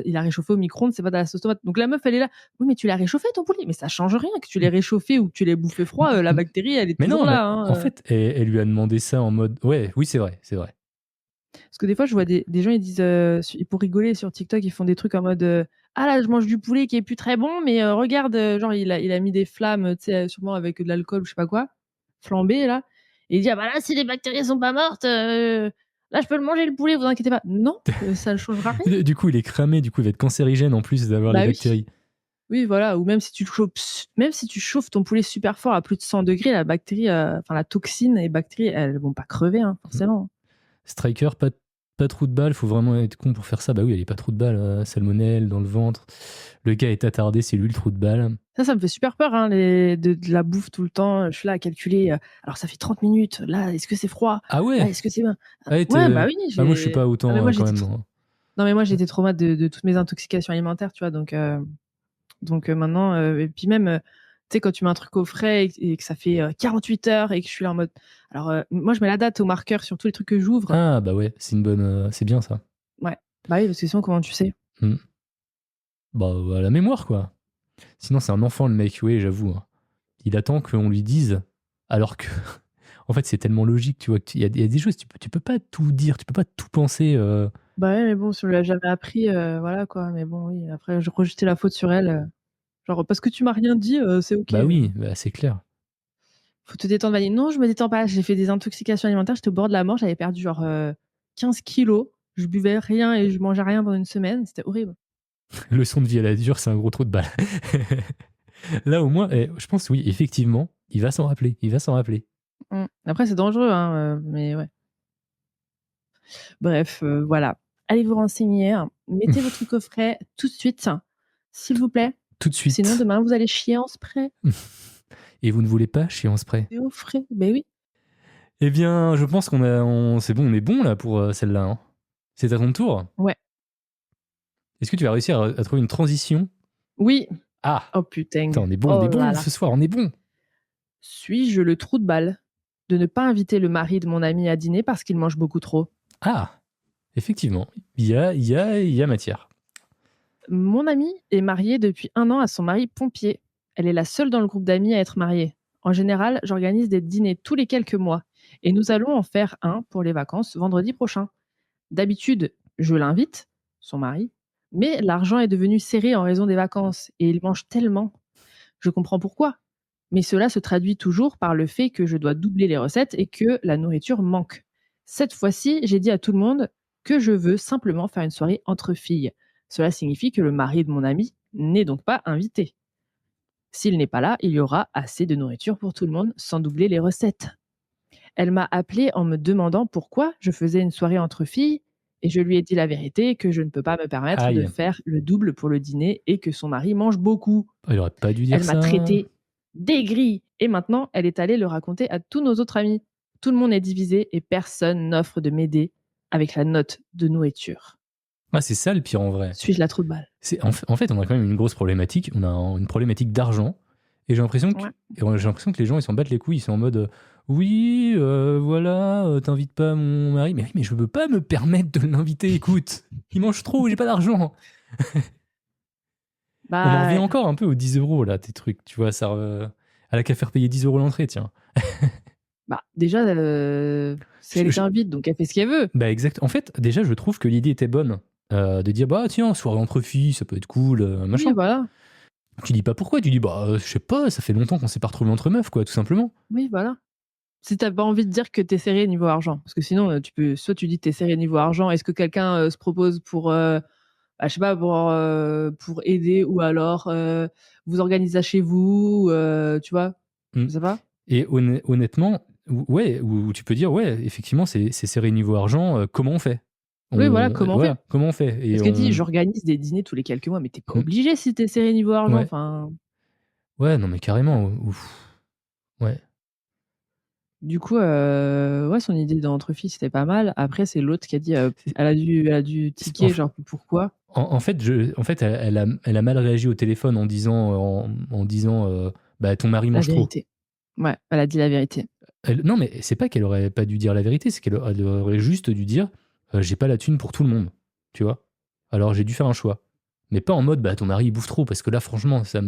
B: il a réchauffé au micro-ondes ses pâtes à la sauce tomate. Donc la meuf, elle est là: «Oui, mais tu l'as réchauffé ton poulet?» Mais ça change rien que tu l'aies réchauffé ou que tu l'aies bouffé froid, la bactérie, elle est
A: Mais
B: toujours
A: non, mais
B: là,
A: en
B: hein.
A: fait, elle lui a demandé ça en mode. Ouais, oui, c'est vrai, c'est vrai.
B: Parce que des fois, je vois des gens, ils disent, pour rigoler sur TikTok, ils font des trucs en mode, «Ah là, je mange du poulet qui est plus très bon, mais regarde», genre il a mis des flammes, tu sais, sûrement avec de l'alcool ou je sais pas quoi, flambé là, et il dit: «Ah bah là, si les bactéries sont pas mortes, là, je peux le manger le poulet, vous inquiétez pas». Non, ça ne changera rien.
A: Du coup, il est cramé, du coup, il va être cancérigène en plus d'avoir les
B: Bah oui.
A: bactéries.
B: Oui, voilà, ou même si tu chauffes ton poulet super fort à plus de 100 degrés, la bactérie, enfin la toxine et les bactéries, elles vont pas crever, hein, forcément.
A: Striker, pas trop de balles, faut vraiment être con pour faire ça. Bah oui, elle est pas trop de balles, salmonelle dans le ventre. Le gars est attardé, c'est lui le trou de balle.
B: Ça me fait super peur, hein, de la bouffe tout le temps. Je suis là à calculer, alors ça fait 30 minutes, là, est-ce que c'est froid?
A: Ah
B: Là,
A: ouais.
B: est-ce que c'est bon?
A: Ouais,
B: Ouais, bah oui,
A: bah moi je suis pas
B: ah mais
A: autant
B: moi
A: quand
B: j'étais
A: même.
B: trop
A: Non.
B: non mais moi j'étais trauma de toutes mes intoxications alimentaires, tu vois? Donc maintenant, et puis même, tu sais quand tu mets un truc au frais et que ça fait 48 heures et que je suis là en mode alors, moi je mets la date au marqueur sur tous les trucs que j'ouvre.
A: Ah bah ouais, c'est une bonne, c'est bien ça.
B: Ouais. Bah oui, parce que sinon comment tu sais?
A: Hmm. Bah à la mémoire quoi. Sinon c'est un enfant le mec, oui j'avoue. Hein. Il attend qu'on lui dise, alors que en fait c'est tellement logique, tu vois. Il y a des choses, tu peux pas tout dire, tu peux pas tout penser.
B: Bah ouais, mais bon, si on lui a jamais appris, voilà quoi. Mais bon, oui, après je rejetais la faute sur elle, genre: «Parce que tu m'as rien dit, c'est OK».
A: Bah oui, bah, c'est clair.
B: Faut te détendre, Vanille. Non, je me détends pas. J'ai fait des intoxications alimentaires. J'étais au bord de la mort. J'avais perdu genre 15 kilos. Je buvais rien et je mangeais rien pendant une semaine. C'était horrible.
A: Leçon de vie à la dure, c'est un gros trou de balle. Là, au moins, je pense, oui, effectivement, il va s'en rappeler. Il va s'en rappeler.
B: Après, c'est dangereux, hein, mais ouais. Bref, voilà. Allez vous renseigner. Hein. Mettez vos trucs au frais tout de suite, hein, s'il vous plaît.
A: Tout de
B: Sinon,
A: suite.
B: demain, vous allez chier en spray.
A: Et vous ne voulez pas chier en spray.
B: Et au frais. Ben oui.
A: Eh bien, je pense c'est bon, on est bon là pour celle-là. Hein. C'est à ton tour.
B: Ouais.
A: Est-ce que tu vas réussir à trouver une transition?
B: Oui.
A: Ah,
B: Oh putain.
A: putain, on est
B: Oh
A: bon
B: là là.
A: ce soir, on est bon.
B: Suis-je le trou de balle de ne pas inviter le mari de mon ami à dîner parce qu'il mange beaucoup trop?
A: Ah, effectivement, il y a matière.
B: Mon amie est mariée depuis 1 an à son mari pompier. Elle est la seule dans le groupe d'amis à être mariée. En général, j'organise des dîners tous les quelques mois et nous allons en faire un pour les vacances vendredi prochain. D'habitude, je l'invite, son mari, mais l'argent est devenu serré en raison des vacances et il mange tellement. Je comprends pourquoi. Mais cela se traduit toujours par le fait que je dois doubler les recettes et que la nourriture manque. Cette fois-ci, j'ai dit à tout le monde que je veux simplement faire une soirée entre filles. Cela signifie que le mari de mon ami n'est donc pas invité. S'il n'est pas là, il y aura assez de nourriture pour tout le monde sans doubler les recettes. Elle m'a appelée en me demandant pourquoi je faisais une soirée entre filles et je lui ai dit la vérité que je ne peux pas me permettre de
A: Aïe,
B: faire le double pour le dîner et que son mari mange beaucoup.
A: il aurait pas dû dire
B: Elle m'a
A: ça.
B: traité d'aigrie et maintenant elle est allée le raconter à tous nos autres amis. Tout le monde est divisé et personne n'offre de m'aider avec la note de nourriture.
A: Ah, c'est ça le pire en vrai.
B: Suis-je la trou de balle?
A: En fait, on a quand même une grosse problématique. On a une problématique d'argent. Et j'ai l'impression que,
B: Ouais.
A: les gens, ils s'en battent les couilles. Ils sont en mode oui, voilà, t'invites pas mon mari. Mais oui, mais je peux pas me permettre de l'inviter. Écoute, il mange trop, j'ai pas d'argent. On en revient
B: Bah,
A: encore un peu aux 10 euros, là, tes trucs. Tu vois, ça. Elle a qu'à faire payer 10 euros l'entrée, tiens.
B: déjà, si elle
A: Je- je-
B: t'invite, donc elle fait ce qu'elle veut.
A: Bah, exact. En fait, déjà, je trouve que l'idée était bonne. De dire, bah, tiens, soirée entre filles, ça peut être cool,
B: Oui,
A: machin.
B: voilà.
A: Tu dis pas pourquoi, tu dis, bah, je sais pas, ça fait longtemps qu'on s'est pas retrouvés entre meufs, quoi, tout simplement.
B: Oui, voilà. Si t'as pas envie de dire que t'es serré niveau argent, parce que sinon, tu peux soit tu dis que tu serré niveau argent, est-ce que quelqu'un, se propose pour, bah, je sais pas, pour aider ou alors, vous organisez ça chez vous, tu vois?
A: Mm.
B: Je sais pas.
A: Et honnêtement, ouais, ou tu peux dire, ouais, effectivement, c'est serré niveau argent, comment on fait
B: Oui, voilà, comment on fait?
A: Voilà, comment on fait Et
B: Parce qu'elle dit: «J'organise des dîners tous les quelques mois», mais tu pas
A: Mm.
B: obligé si tu serré niveau argent,
A: Ouais,
B: enfin.
A: ouais, non, mais carrément, ouf. Ouais.
B: Du coup, ouais, son idée d'entre filles, c'était pas mal. Après, c'est l'autre qui a dit,
A: C'est-
B: elle a dû
A: En,
B: tiquer, genre: «Pourquoi?»
A: fait, elle a mal réagi au téléphone en disant, bah, ton mari
B: La
A: mange trop.
B: vérité. Ouais, elle a dit la vérité.
A: Non, mais c'est pas qu'elle aurait pas dû dire la vérité, c'est qu'elle aurait juste dû dire, j'ai pas la thune pour tout le monde, tu vois. Alors j'ai dû faire un choix. Mais pas en mode, bah, ton mari il bouffe trop, parce que là, franchement, tu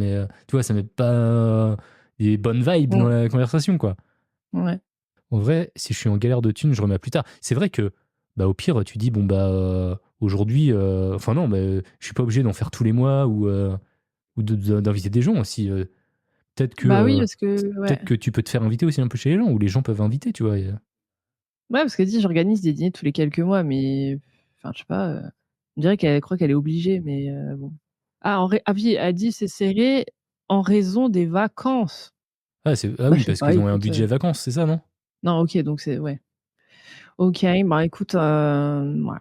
A: vois, ça met pas des bonnes vibes dans
B: Mmh.
A: la conversation, quoi.
B: Ouais.
A: En vrai, si je suis en galère de thunes, je remets plus tard. C'est vrai que, bah, au pire, tu dis, bon, bah, aujourd'hui, enfin non, bah, je suis pas obligé d'en faire tous les mois ou d'inviter des gens aussi. Peut-être que,
B: Bah oui,
A: euh,
B: parce que ouais.
A: peut-être que tu peux te faire inviter aussi un peu chez les gens, ou les gens peuvent inviter, tu vois.
B: Ouais, parce qu'elle dit: «J'organise des dîners tous les quelques mois», mais enfin, je sais pas, on dirait qu'elle croit qu'elle est obligée, mais bon. Ah oui, elle dit: «C'est serré en raison des vacances».
A: Ah
B: Bah,
A: oui,
B: je sais
A: parce
B: pas,
A: qu'ils ont un
B: écoute,
A: budget vacances, c'est ça, non?
B: non, OK, donc c'est ouais. OK, bah, écoute, ouais. En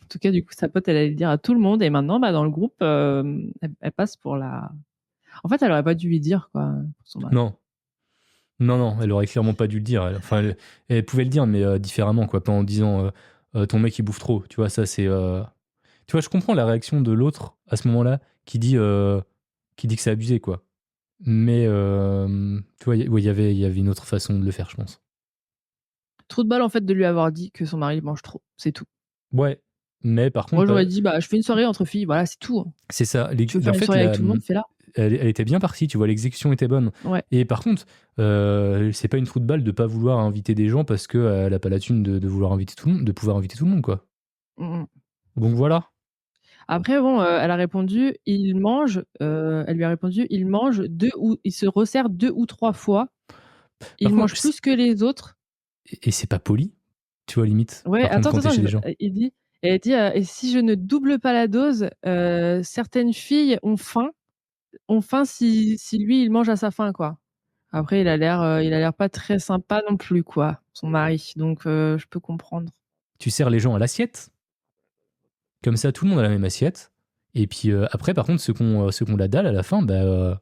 B: tout cas, du coup, sa pote, elle allait le dire à tout le monde et maintenant, bah, dans le groupe, elle passe pour la en fait, elle aurait pas dû lui dire, quoi, pour son mari.
A: Non. Non, non, elle aurait clairement pas dû le dire. Enfin, elle pouvait le dire, mais différemment, quoi. Pas en disant ton mec il bouffe trop. Tu vois, ça c'est. Tu vois, je comprends la réaction de l'autre à ce moment-là qui dit que c'est abusé, quoi. Mais tu vois, ouais, il y avait une autre façon de le faire, je pense.
B: Trop de balle, en fait, de lui avoir dit que son mari mange trop, c'est tout.
A: Ouais, mais par
B: Moi,
A: contre,
B: j'aurais dit: «Bah, je fais une soirée entre filles, voilà, c'est tout, hein.
A: c'est ça.
B: Tu veux
A: En
B: faire une
A: fait,
B: soirée avec tout le monde, fais-la».
A: elle était bien partie, tu vois, l'exécution était bonne.
B: Ouais.
A: Et par contre, c'est pas une trou de balle de pas vouloir inviter des gens parce qu'elle a pas la thune de vouloir inviter tout le monde, de pouvoir inviter tout le monde, quoi.
B: Mmh mh.
A: Donc voilà.
B: Après bon, elle a répondu: «Il mange», elle lui a répondu: «Il mange 2 ou il se resserre 2 ou 3 fois.
A: Par
B: Il
A: contre,
B: mange plus que les autres».
A: et c'est pas poli, tu vois, limite,
B: Ouais,
A: par contre,
B: attends,
A: quand t'es
B: attends,
A: chez des gens.
B: il dit elle dit, «Et si je ne double pas la dose, certaines filles ont faim si lui, il mange à sa faim, quoi». Après il a l'air pas très sympa non plus, quoi, son mari, donc je peux comprendre.
A: Tu sers les gens à l'assiette, comme ça tout le monde a la même assiette. Et puis après, par contre, ceux qu'on la dalle à la fin, bah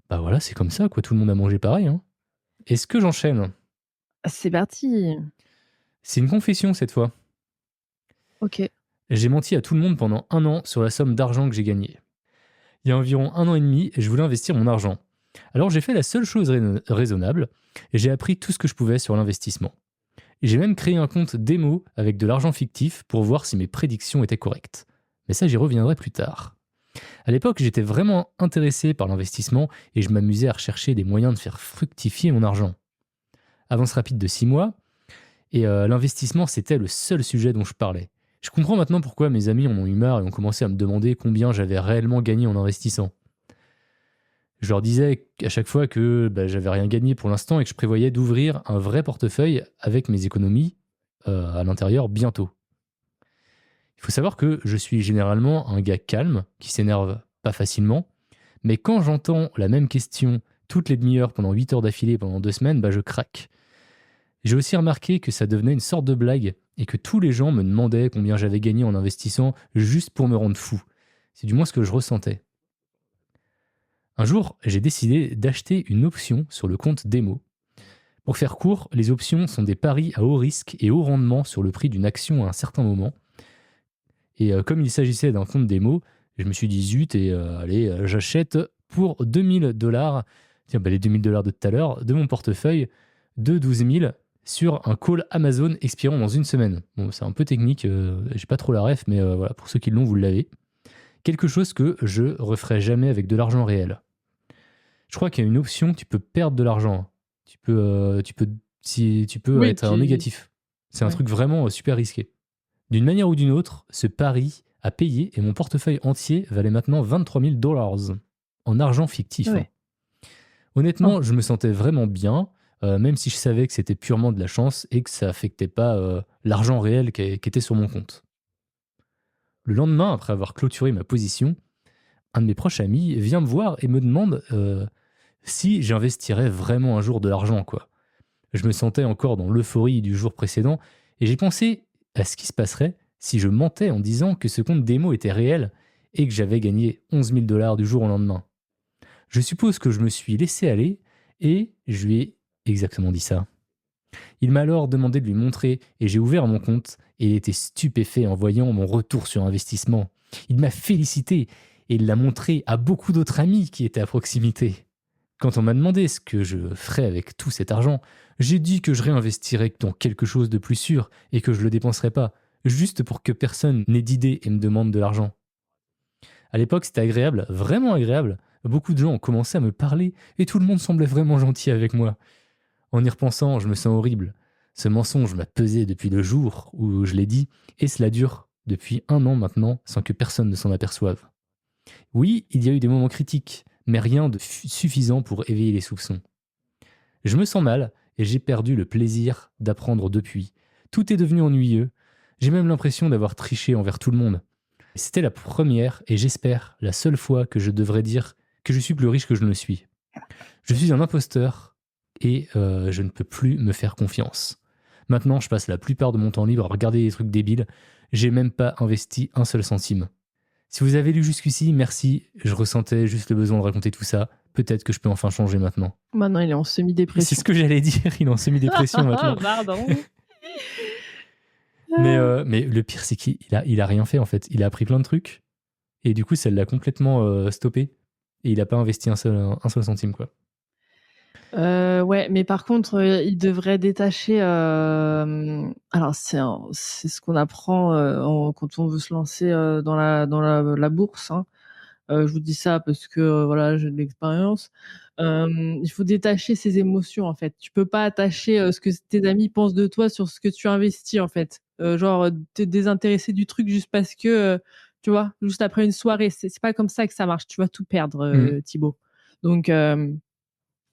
A: voilà, c'est comme ça, quoi, tout le monde a mangé pareil, hein. Est-ce que j'enchaîne?
B: C'est parti.
A: C'est une confession cette fois.
B: OK.
A: J'ai menti à tout le monde pendant 1 an sur la somme d'argent que j'ai gagnée. Il y a environ 1 an et demi, je voulais investir mon argent. Alors j'ai fait la seule chose raisonnable, et j'ai appris tout ce que je pouvais sur l'investissement. J'ai même créé un compte démo avec de l'argent fictif pour voir si mes prédictions étaient correctes. Mais ça, j'y reviendrai plus tard. À l'époque, j'étais vraiment intéressé par l'investissement et je m'amusais à rechercher des moyens de faire fructifier mon argent. Avance rapide de 6 mois, et l'investissement, c'était le seul sujet dont je parlais. Je comprends maintenant pourquoi mes amis en ont eu marre et ont commencé à me demander combien j'avais réellement gagné en investissant. Je leur disais à chaque fois que j'avais rien gagné pour l'instant et que je prévoyais d'ouvrir un vrai portefeuille avec mes économies à l'intérieur bientôt. Il faut savoir que je suis généralement un gars calme, qui s'énerve pas facilement, mais quand j'entends la même question toutes les demi-heures pendant 8 heures d'affilée pendant 2 semaines, je craque. J'ai aussi remarqué que ça devenait une sorte de blague et que tous les gens me demandaient combien j'avais gagné en investissant juste pour me rendre fou. C'est du moins ce que je ressentais. Un jour, j'ai décidé d'acheter une option sur le compte démo. Pour faire court, les options sont des paris à haut risque et haut rendement sur le prix d'une action à un certain moment. Et comme il s'agissait d'un compte démo, je me suis dit zut et allez, j'achète pour $2000, tiens, les $2000 de tout à l'heure, de mon portefeuille de 12 000 sur un call Amazon expirant dans 1 semaine. Bon, c'est un peu technique, j'ai pas trop la ref, mais voilà, pour ceux qui l'ont, vous l'avez. Quelque chose que je referai jamais avec de l'argent réel. Je crois qu'il y a une option, tu peux perdre de l'argent. Tu peux
B: Oui,
A: être en négatif. C'est un truc vraiment super risqué. D'une manière ou d'une autre, ce pari a payé et mon portefeuille entier valait maintenant $23 000 en argent fictif.
B: Ouais.
A: Honnêtement, je me sentais vraiment bien, même si je savais que c'était purement de la chance et que ça affectait pas l'argent réel qui était sur mon compte. Le lendemain, après avoir clôturé ma position, un de mes proches amis vient me voir et me demande si j'investirais vraiment un jour de l'argent, quoi. Je me sentais encore dans l'euphorie du jour précédent et j'ai pensé à ce qui se passerait si je mentais en disant que ce compte démo était réel et que j'avais gagné 11 000 $ du jour au lendemain. Je suppose que je me suis laissé aller et je lui ai exactement dit ça. Il m'a alors demandé de lui montrer et j'ai ouvert mon compte et il était stupéfait en voyant mon retour sur investissement. Il m'a félicité et il l'a montré à beaucoup d'autres amis qui étaient à proximité. Quand on m'a demandé ce que je ferais avec tout cet argent, j'ai dit que je réinvestirais dans quelque chose de plus sûr et que je ne le dépenserais pas, juste pour que personne n'ait d'idée et me demande de l'argent. À l'époque, c'était agréable, vraiment agréable. Beaucoup de gens ont commencé à me parler et tout le monde semblait vraiment gentil avec moi. En y repensant, je me sens horrible. Ce mensonge m'a pesé depuis le jour où je l'ai dit et cela dure depuis 1 an maintenant sans que personne ne s'en aperçoive. Oui, il y a eu des moments critiques, mais rien de suffisant pour éveiller les soupçons. Je me sens mal et j'ai perdu le plaisir d'apprendre depuis. Tout est devenu ennuyeux. J'ai même l'impression d'avoir triché envers tout le monde. C'était la première et j'espère la seule fois que je devrais dire que je suis plus riche que je ne le suis. Je suis un imposteur et je ne peux plus me faire confiance. Maintenant, je passe la plupart de mon temps libre à regarder des trucs débiles. J'ai même pas investi un seul centime. Si vous avez lu jusqu'ici, merci. Je ressentais juste le besoin de raconter tout ça. Peut-être que je peux enfin changer maintenant.
B: Maintenant, il est en semi-dépression.
A: C'est ce que j'allais dire, il est en semi-dépression maintenant.
B: Pardon.
A: Mais le pire, c'est qu'il a rien fait en fait. Il a appris plein de trucs et du coup, ça l'a complètement stoppé et il n'a pas investi un seul centime, quoi.
B: Ouais, mais par contre, il devrait détacher. Alors, c'est ce qu'on apprend quand on veut se lancer dans la bourse. Hein. Je vous dis ça parce que voilà, j'ai de l'expérience. Il faut détacher ses émotions en fait. Tu peux pas attacher ce que tes amis pensent de toi sur ce que tu investis en fait. Genre te désintéresser du truc juste parce que tu vois, juste après une soirée, c'est pas comme ça que ça marche. Tu vas tout perdre, Thibaut. Donc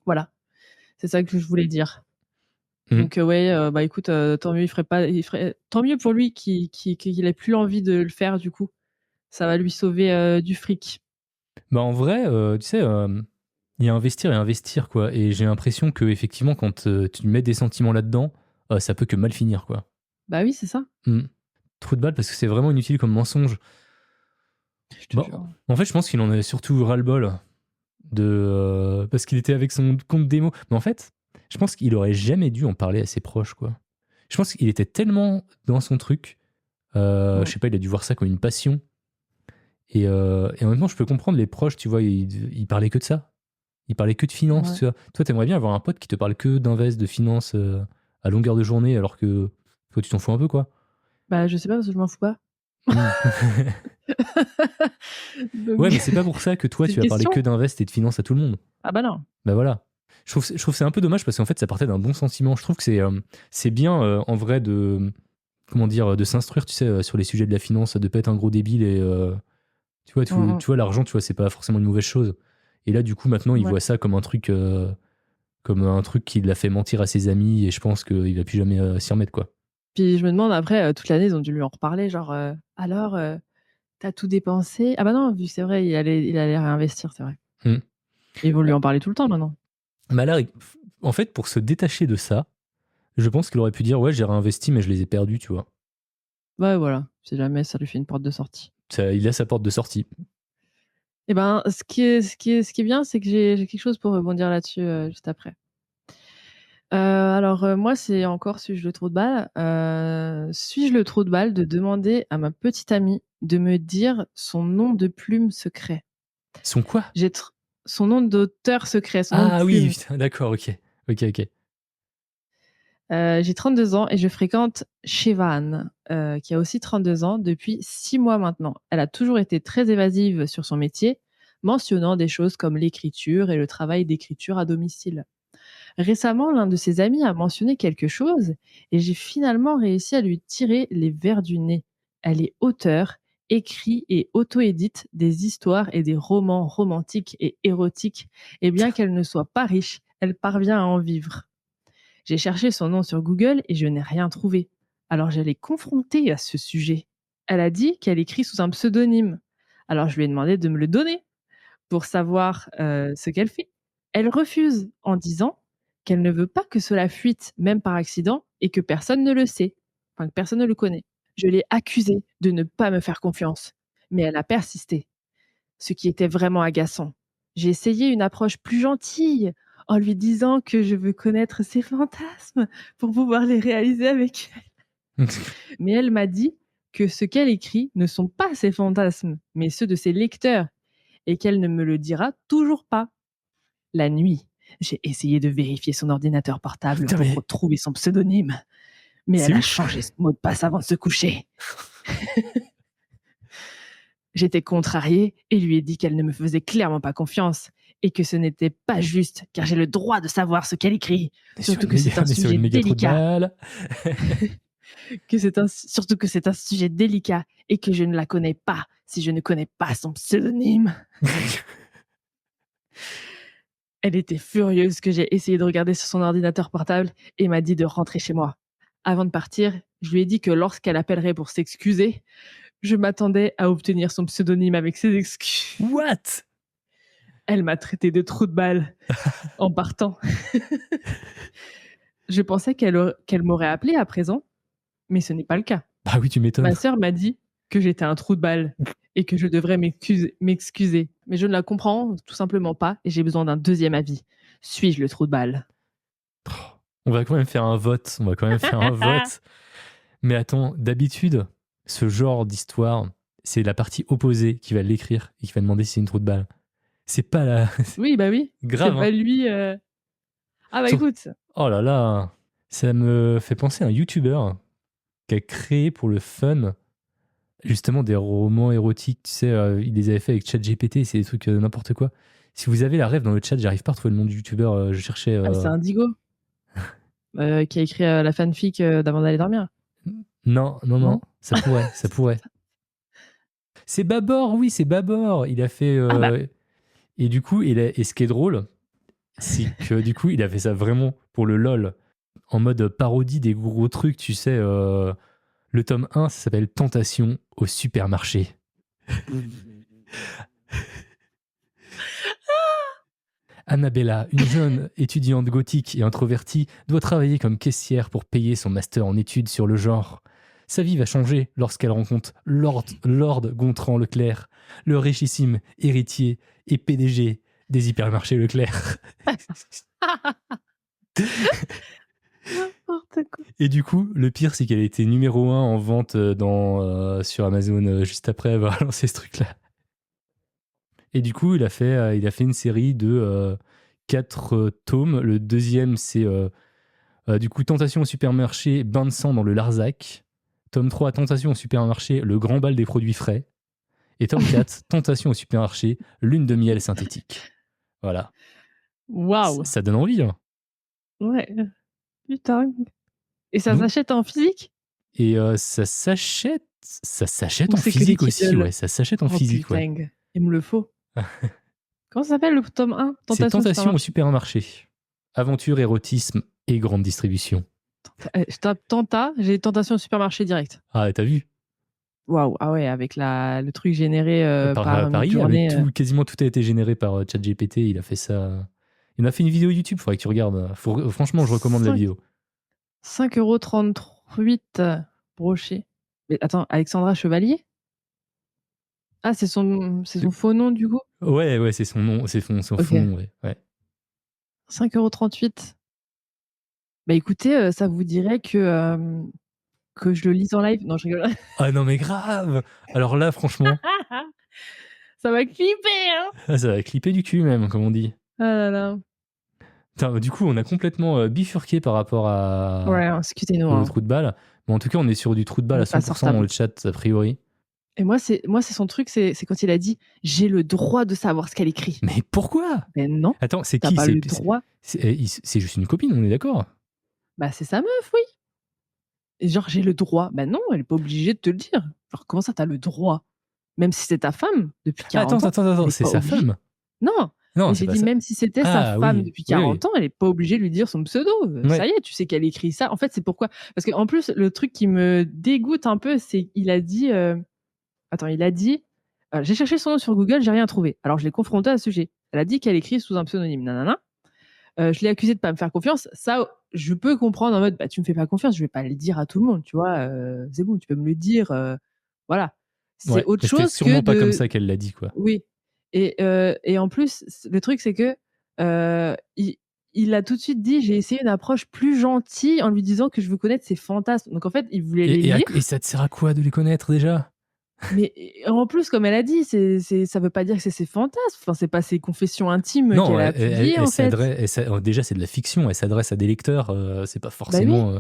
B: voilà, c'est ça que je voulais dire. Donc ouais, écoute, tant mieux, tant mieux pour lui qu'il ait plus l'envie de le faire du coup. Ça va lui sauver du fric.
A: En vrai, tu sais, il y a investir et investir, quoi. Et j'ai l'impression que effectivement, quand tu mets des sentiments là-dedans, ça peut que mal finir, quoi.
B: Bah oui, c'est ça.
A: Trou de balle parce que c'est vraiment inutile comme mensonge.
B: Je te jure.
A: En fait, je pense qu'il en avait surtout ras-le-bol parce qu'il était avec son compte démo. Mais en fait, je pense qu'il aurait jamais dû en parler à ses proches, quoi. Je pense qu'il était tellement dans son truc. Je sais pas, il a dû voir ça comme une passion. Et honnêtement, je peux comprendre les proches, tu vois, ils parlaient que de ça. Ils parlaient que de finance,
B: Ouais.
A: tu vois. Toi, t'aimerais bien avoir un pote qui te parle que d'invest, de finance à longueur de journée, alors que toi, tu t'en fous un peu, quoi.
B: Bah, je sais pas parce que je m'en fous pas.
A: Hmm.
B: Donc,
A: Ouais, mais c'est pas pour ça que toi,
B: c'est
A: tu
B: une
A: vas parler
B: question.
A: que d'invest et de finance à tout le monde.
B: Ah bah non.
A: Bah voilà. Je trouve que c'est un peu dommage parce qu'en fait, ça partait d'un bon sentiment. Je trouve que c'est bien, en vrai, comment dire, de s'instruire, tu sais, sur les sujets de la finance, de pas être un gros débile et tu vois, tu vois, l'argent, tu vois, c'est pas forcément une mauvaise chose. Et là, du coup, maintenant, il
B: Ouais.
A: voit ça comme un truc qui l'a fait mentir à ses amis et je pense qu'il va plus jamais s'y remettre, quoi.
B: Puis je me demande après, toute l'année, ils ont dû lui en reparler, genre, alors, t'as tout dépensé? Ah bah non, vu que c'est vrai, il allait réinvestir, c'est vrai.
A: Hmm.
B: Ils vont lui en parler tout le temps maintenant.
A: Mais là, en fait, pour se détacher de ça, je pense qu'il aurait pu dire, ouais, j'ai réinvesti, mais je les ai perdus, tu vois.
B: Ouais, voilà, si jamais ça lui fait une porte de sortie.
A: Il a sa porte de sortie.
B: Et ben, ce qui est bien, c'est que j'ai quelque chose pour rebondir là-dessus, juste après. Alors, moi, c'est encore suis-je le trou de balle? Suis-je le trou de balle de demander à ma petite amie de me dire son nom de plume secret?
A: Son quoi?
B: J'ai tr Son nom d'auteur secret, son nom de
A: Ah oui,
B: plume.
A: putain, d'accord, ok. Ok, ok.
B: J'ai 32 ans et je fréquente Shevan, qui a aussi 32 ans depuis 6 mois maintenant. Elle a toujours été très évasive sur son métier, mentionnant des choses comme l'écriture et le travail d'écriture à domicile. Récemment, l'un de ses amis a mentionné quelque chose et j'ai finalement réussi à lui tirer les vers du nez. Elle est auteure, écrit et auto-édite des histoires et des romans romantiques et érotiques, et bien qu'elle ne soit pas riche, elle parvient à en vivre. J'ai cherché son nom sur Google et je n'ai rien trouvé. Alors je l'ai confrontée à ce sujet. Elle a dit qu'elle écrit sous un pseudonyme. Alors je lui ai demandé de me le donner pour savoir ce qu'elle fait. Elle refuse en disant qu'elle ne veut pas que cela fuite, même par accident, et que personne ne le sait, enfin que personne ne le connaît. Je l'ai accusée de ne pas me faire confiance, mais elle a persisté, ce qui était vraiment agaçant. J'ai essayé une approche plus gentille en lui disant que je veux connaître ses fantasmes pour pouvoir les réaliser avec elle. Mais elle m'a dit que ce qu'elle écrit ne sont pas ses fantasmes, mais ceux de ses lecteurs, et qu'elle ne me le dira toujours pas. La nuit, j'ai essayé de vérifier son ordinateur portable
A: Putain,
B: pour
A: mais
B: retrouver son pseudonyme, mais
A: c'est
B: elle a
A: ouf.
B: changé son mot de passe avant de se coucher. J'étais contrariée et lui ai dit qu'elle ne me faisait clairement pas confiance et que ce n'était pas juste car j'ai le droit de savoir ce qu'elle écrit, surtout que c'est un
A: Mais sur
B: sujet
A: une méga trop de
B: délicat,
A: balle.
B: surtout que c'est un sujet délicat et que je ne la connais pas si je ne connais pas son pseudonyme. Elle était furieuse que j'ai essayé de regarder sur son ordinateur portable et m'a dit de rentrer chez moi. Avant de partir, je lui ai dit que lorsqu'elle appellerait pour s'excuser, je m'attendais à obtenir son pseudonyme avec ses excuses.
A: What?
B: Elle m'a traité de trou de balle en partant. Je pensais qu'elle m'aurait appelé à présent, mais ce n'est pas le cas.
A: Bah oui, tu m'étonnes.
B: Ma sœur m'a dit que j'étais un trou de balle et que je devrais m'excuser. Mais je ne la comprends tout simplement pas et j'ai besoin d'un deuxième avis. Suis-je le trou de balle?
A: On va quand même faire un vote. On va quand même faire un vote. Mais attends, d'habitude, ce genre d'histoire, c'est la partie opposée qui va l'écrire et qui va demander si c'est une trou de balle. C'est pas la.
B: Oui, bah oui. C'est
A: Grave, hein.
B: pas lui. Ah bah
A: Sur-
B: écoute.
A: Oh là là. Ça me fait penser à un YouTuber qui a créé pour le fun justement des romans érotiques. Tu sais, il les avait fait avec ChatGPT. C'est des trucs n'importe quoi. Si vous avez la rêve dans le chat, j'arrive pas à retrouver le nom du YouTuber. Je cherchais.
B: Ah, c'est Indigo qui a écrit la fanfic d'avant d'aller dormir.
A: Non, non, non.
B: Non.
A: Ça pourrait, ça pourrait. C'est Babor, oui, c'est Babor. Il a fait.
B: Ah bah.
A: Et du coup, et ce qui est drôle, c'est que du coup, il a fait ça vraiment pour le LOL, en mode parodie des gros trucs, tu sais. Le tome 1, ça s'appelle Tentation au supermarché. Annabella, une jeune étudiante gothique et introvertie, doit travailler comme caissière pour payer son master en études sur le genre. Sa vie va changer lorsqu'elle rencontre Lord Gontran Leclerc, le richissime héritier et PDG des hypermarchés Leclerc.
B: N'importe quoi.
A: Et du coup, le pire, c'est qu'elle a été numéro 1 en vente sur Amazon juste après avoir lancé ce truc-là. Et du coup, il a fait une série de 4 tomes. Le deuxième, c'est du coup Tentation au supermarché, bain de sang dans le Larzac. Tome 3, Tentation au supermarché, le grand bal des produits frais. Et tome 4, Tentation au supermarché, lune de miel synthétique. Voilà.
B: Waouh.
A: Ça donne envie. Hein.
B: Ouais. Putain. Et ça
A: Donc,
B: s'achète en physique?
A: et ça s'achète
B: Ou
A: en
B: c'est que du
A: physique aussi,
B: Kindle?
A: ouais. Ça s'achète en
B: Oh
A: physique, ouais.
B: putain, il me le faut. Comment ça s'appelle le tome 1?
A: C'est
B: Tentation
A: Tentation au
B: supermarché.
A: supermarché. Aventure, érotisme et grande distribution.
B: Je tape Tenta, j'ai Tentation au supermarché direct.
A: Ah, t'as vu?
B: Waouh, ah ouais, avec le truc généré par
A: Par IA, mais
B: Midjourney.
A: quasiment tout a été généré par ChatGPT. Il a fait ça. Il m'a fait une vidéo YouTube, faudrait que tu regardes. Franchement, je recommande la vidéo.
B: 5,38 € broché. Mais attends, Alexandra Chevalier? Ah, c'est son faux nom du coup?
A: Ouais, c'est son nom, c'est son
B: Ok.
A: fond, ouais.
B: 5,38 €. Bah écoutez, ça vous dirait que je le lise en live? Non, je rigole.
A: Ah non, mais grave! Alors là, franchement,
B: Ça va clipper, hein?
A: ça va clipper du cul même, comme on dit.
B: Ah là là.
A: Putain, du coup, on a complètement bifurqué par rapport
B: Ouais, excusez-nous.
A: au
B: Hein.
A: trou de balle. Mais en tout cas, on est sur du trou de balle
B: On
A: à
B: est pas
A: 100% dans
B: sortable.
A: le chat, a priori.
B: Et moi, c'est son truc, c'est quand il a dit « J'ai le droit de savoir ce qu'elle écrit ».
A: Mais pourquoi?
B: Ben non,
A: Attends, c'est
B: t'as
A: qui?
B: pas le droit.
A: C'est juste une copine, on est d'accord?
B: Bah c'est sa meuf, oui. Et genre, j'ai le droit. Ben non, elle est pas obligée de te le dire. Genre, comment ça, t'as le droit? Même si c'est ta femme depuis 40 ans.
A: Attends,
B: elle est
A: c'est
B: pas
A: sa
B: obligée.
A: femme?
B: Non,
A: Non,
B: mais
A: c'est
B: j'ai
A: pas
B: dit
A: ça.
B: même si c'était sa
A: Ah
B: femme
A: oui,
B: depuis
A: oui,
B: 40 ans, elle est pas obligée de lui dire son pseudo.
A: Ouais.
B: Ça y est, tu sais qu'elle écrit ça. En fait, c'est pourquoi. Parce qu'en plus, le truc qui me dégoûte un peu, c'est qu'il a dit. Attends, il a dit. J'ai cherché son nom sur Google, j'ai rien trouvé. Alors je l'ai confronté à ce sujet. Elle a dit qu'elle écrit sous un pseudonyme. Nanana. Je l'ai accusée de pas me faire confiance. Ça, je peux comprendre en mode, bah, tu me fais pas confiance, je vais pas le dire à tout le monde, tu vois. C'est bon, tu peux me le dire. Voilà. C'est
A: Ouais,
B: autre
A: mais c'était
B: chose que
A: sûrement pas comme
B: de.
A: ça qu'elle l'a dit, quoi.
B: Oui. Et en plus, le truc, c'est que il a tout de suite dit, j'ai essayé une approche plus gentille en lui disant que je veux connaître ses fantasmes. Donc en fait, il voulait les lire.
A: Et ça te sert à quoi de les connaître déjà?
B: Mais en plus, comme elle a dit, ça veut pas dire que c'est ses fantasmes. Enfin, c'est pas ses confessions intimes
A: Non,
B: qu'elle a publiées, en fait.
A: déjà, c'est de la fiction. Elle s'adresse à des lecteurs. C'est pas
B: Bah oui.
A: forcément.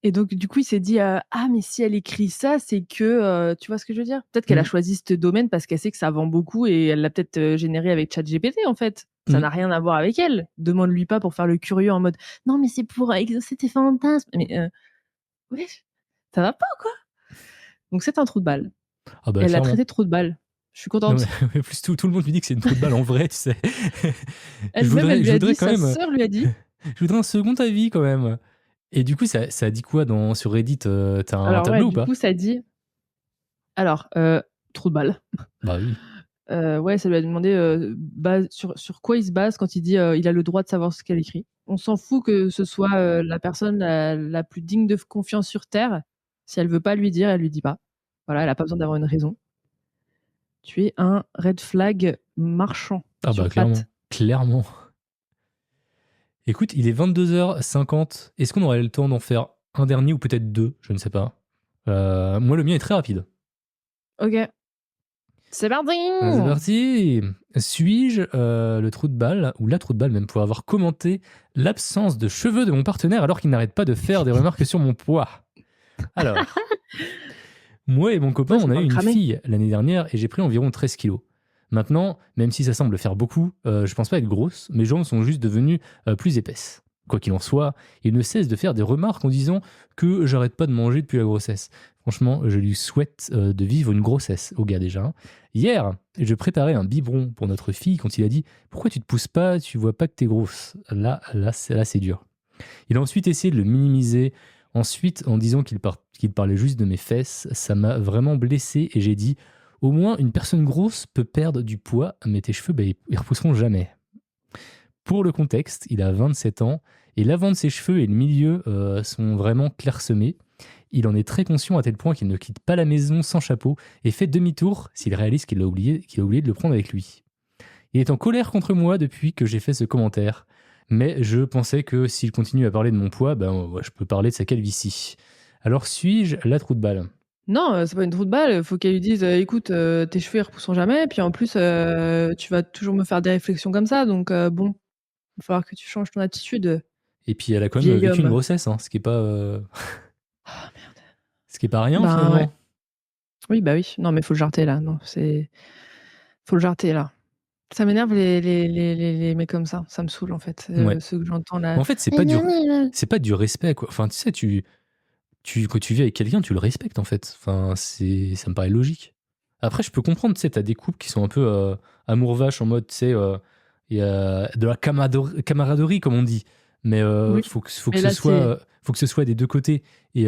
B: Et donc, du coup, il s'est dit ah, mais si elle écrit ça, c'est que tu vois ce que je veux dire? Peut-être qu'elle a choisi ce domaine parce qu'elle sait que ça vend beaucoup et elle l'a peut-être généré avec ChatGPT, en fait. Ça n'a rien à voir avec elle. Demande-lui pas pour faire le curieux en mode non, mais c'est pour exaucer tes fantasmes. Mais ouais, ça va pas, quoi. Donc, c'est un trou de balle.
A: Ah bah,
B: Elle l'a
A: clairement.
B: traité de trou de balle. Je suis contente.
A: Non, mais plus tout le monde lui dit que c'est une trou de balle en vrai, tu sais.
B: Elle-même, elle lui a dit, sa sœur lui a dit.
A: Je voudrais un second avis quand même. Et du coup, ça a dit quoi sur Reddit? T'as un tableau ou pas?
B: Du coup, ça dit. Alors, trou de balle.
A: Bah oui.
B: Ouais, ça lui a demandé sur quoi il se base quand il dit il a le droit de savoir ce qu'elle écrit. On s'en fout que ce soit la personne la plus digne de confiance sur Terre. Si elle veut pas lui dire, elle lui dit pas. Voilà, elle a pas besoin d'avoir une raison. Tu es un red flag marchand.
A: Ah
B: sur
A: bah clairement.
B: pattes.
A: Clairement. Écoute, il est 22h50. Est-ce qu'on aurait le temps d'en faire un dernier ou peut-être deux? Je ne sais pas. Moi, le mien est très rapide.
B: Ok. C'est parti.
A: C'est parti. Suis-je le trou de balle, ou la trou de balle même, pour avoir commenté l'absence de cheveux de mon partenaire alors qu'il n'arrête pas de faire des remarques sur mon poids? Alors, moi et mon copain, on a eu une fille l'année dernière et j'ai pris environ 13 kilos. Maintenant, même si ça semble faire beaucoup, je pense pas être grosse, mes jambes sont juste devenues plus épaisses. Quoi qu'il en soit, il ne cesse de faire des remarques en disant que j'arrête pas de manger depuis la grossesse. Franchement, je lui souhaite de vivre une grossesse, au gars déjà. Hier, je préparais un biberon pour notre fille quand il a dit « Pourquoi tu te pousses pas? Tu vois pas que t'es grosse ?» Là, c'est dur. Il a ensuite essayé de le minimiser. Ensuite, en disant qu'il parlait juste de mes fesses, ça m'a vraiment blessé et j'ai dit « Au moins, une personne grosse peut perdre du poids, mais tes cheveux, ils repousseront jamais. » Pour le contexte, il a 27 ans et l'avant de ses cheveux et le milieu sont vraiment clairsemés. Il en est très conscient à tel point qu'il ne quitte pas la maison sans chapeau et fait demi-tour s'il réalise qu'il a oublié de le prendre avec lui. Il est en colère contre moi depuis que j'ai fait ce commentaire, mais je pensais que s'il continue à parler de mon poids, je peux parler de sa calvitie. Alors suis-je la trou de balle?
B: Non, c'est pas une trou de balle. Faut qu'elle lui dise écoute, tes cheveux ils repousseront jamais. Puis en plus, tu vas toujours me faire des réflexions comme ça. Donc bon, il va falloir que tu changes ton attitude,
A: Et puis elle a quand même
B: vieil
A: vécu une
B: homme.
A: grossesse, hein, ce qui est pas,
B: Ah merde.
A: ce qui est pas rien
B: Ben ouais.
A: finalement.
B: Oui, bah oui. Non, mais faut le jarter là. Non, faut le jarter là. Ça m'énerve les mecs comme ça. Ça me saoule en fait.
A: Ouais.
B: Ceux que j'entends
A: Mais
B: là.
A: en fait, c'est pas du respect, quoi. Enfin, tu sais, quand tu vis avec quelqu'un, tu le respectes, en fait. Enfin, ça me paraît logique. Après, je peux comprendre, tu sais, t'as des couples qui sont un peu amour vache en mode, tu sais, il y a de la camaraderie, comme on dit. Mais
B: Oui.
A: faut que
B: Mais
A: ce
B: là,
A: soit,
B: c'est.
A: faut que ce soit des deux côtés. Et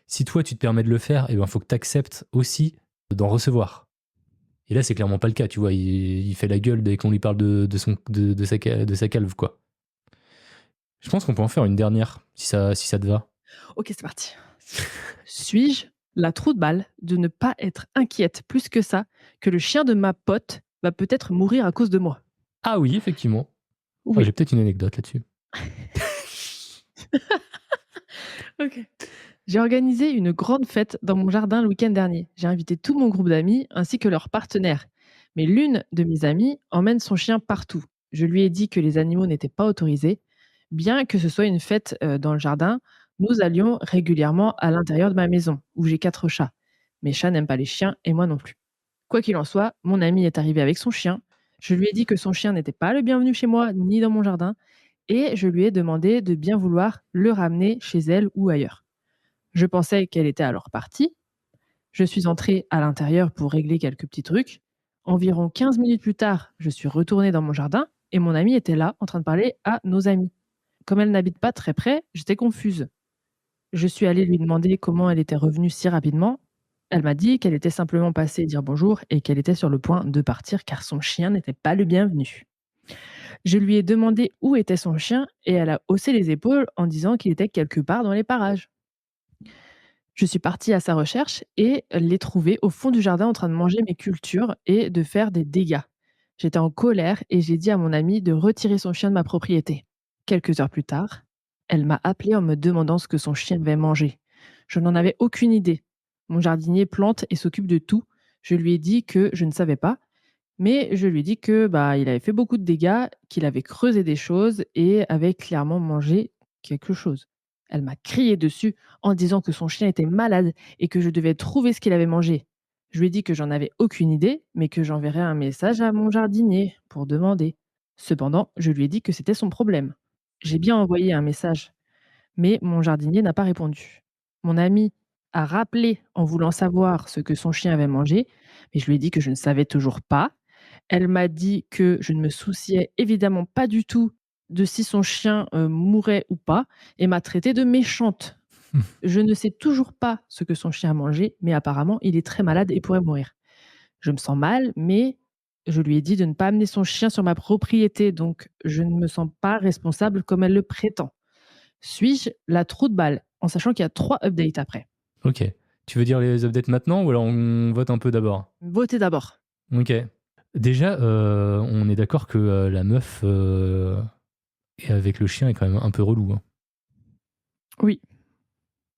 A: si toi, tu te permets de le faire, et ben, faut que tu acceptes aussi d'en recevoir. Et là, c'est clairement pas le cas, tu vois. Il fait la gueule dès qu'on lui parle de sa calve, quoi. Je pense qu'on peut en faire une dernière, si ça te va.
B: Ok, c'est parti. Suis-je la trou de balle de ne pas être inquiète plus que ça que le chien de ma pote va peut-être mourir à cause de moi?
A: Ah oui, effectivement. Ah,
B: Oui.
A: j'ai peut-être une anecdote là-dessus.
B: Ok. J'ai organisé une grande fête dans mon jardin le week-end dernier. J'ai invité tout mon groupe d'amis ainsi que leurs partenaires. Mais l'une de mes amies emmène son chien partout. Je lui ai dit que les animaux n'étaient pas autorisés. Bien que ce soit une fête dans le jardin, nous allions régulièrement à l'intérieur de ma maison, où j'ai 4 chats. Mes chats n'aiment pas les chiens et moi non plus. Quoi qu'il en soit, mon ami est arrivé avec son chien. Je lui ai dit que son chien n'était pas le bienvenu chez moi ni dans mon jardin et je lui ai demandé de bien vouloir le ramener chez elle ou ailleurs. Je pensais qu'elle était alors partie. Je suis entrée à l'intérieur pour régler quelques petits trucs. Environ 15 minutes plus tard, je suis retournée dans mon jardin et mon amie était là en train de parler à nos amis. Comme elle n'habite pas très près, j'étais confuse. Je suis allée lui demander comment elle était revenue si rapidement. Elle m'a dit qu'elle était simplement passée dire bonjour et qu'elle était sur le point de partir car son chien n'était pas le bienvenu. Je lui ai demandé où était son chien et elle a haussé les épaules en disant qu'il était quelque part dans les parages. Je suis partie à sa recherche et l'ai trouvé au fond du jardin en train de manger mes cultures et de faire des dégâts. J'étais en colère et j'ai dit à mon amie de retirer son chien de ma propriété. Quelques heures plus tard, elle m'a appelé en me demandant ce que son chien devait manger. Je n'en avais aucune idée. Mon jardinier plante et s'occupe de tout. Je lui ai dit que je ne savais pas, mais je lui ai dit que il avait fait beaucoup de dégâts, qu'il avait creusé des choses et avait clairement mangé quelque chose. Elle m'a crié dessus en disant que son chien était malade et que je devais trouver ce qu'il avait mangé. Je lui ai dit que j'en avais aucune idée, mais que j'enverrais un message à mon jardinier pour demander. Cependant, je lui ai dit que c'était son problème. J'ai bien envoyé un message, mais mon jardinier n'a pas répondu. Mon ami a rappelé en voulant savoir ce que son chien avait mangé, mais je lui ai dit que je ne savais toujours pas. Elle m'a dit que je ne me souciais évidemment pas du tout de si son chien mourait ou pas et m'a traitée de méchante. Je ne sais toujours pas ce que son chien a mangé, mais apparemment il est très malade et pourrait mourir. Je me sens mal, mais je lui ai dit de ne pas amener son chien sur ma propriété, donc je ne me sens pas responsable comme elle le prétend. Suis-je la trou de balle en sachant qu'il y a 3 updates après?
A: Ok. Tu veux dire les updates maintenant ou alors on vote un peu d'abord?
B: Votez d'abord.
A: Ok. Déjà, on est d'accord que la meuf avec le chien est quand même un peu relou, hein.
B: Oui,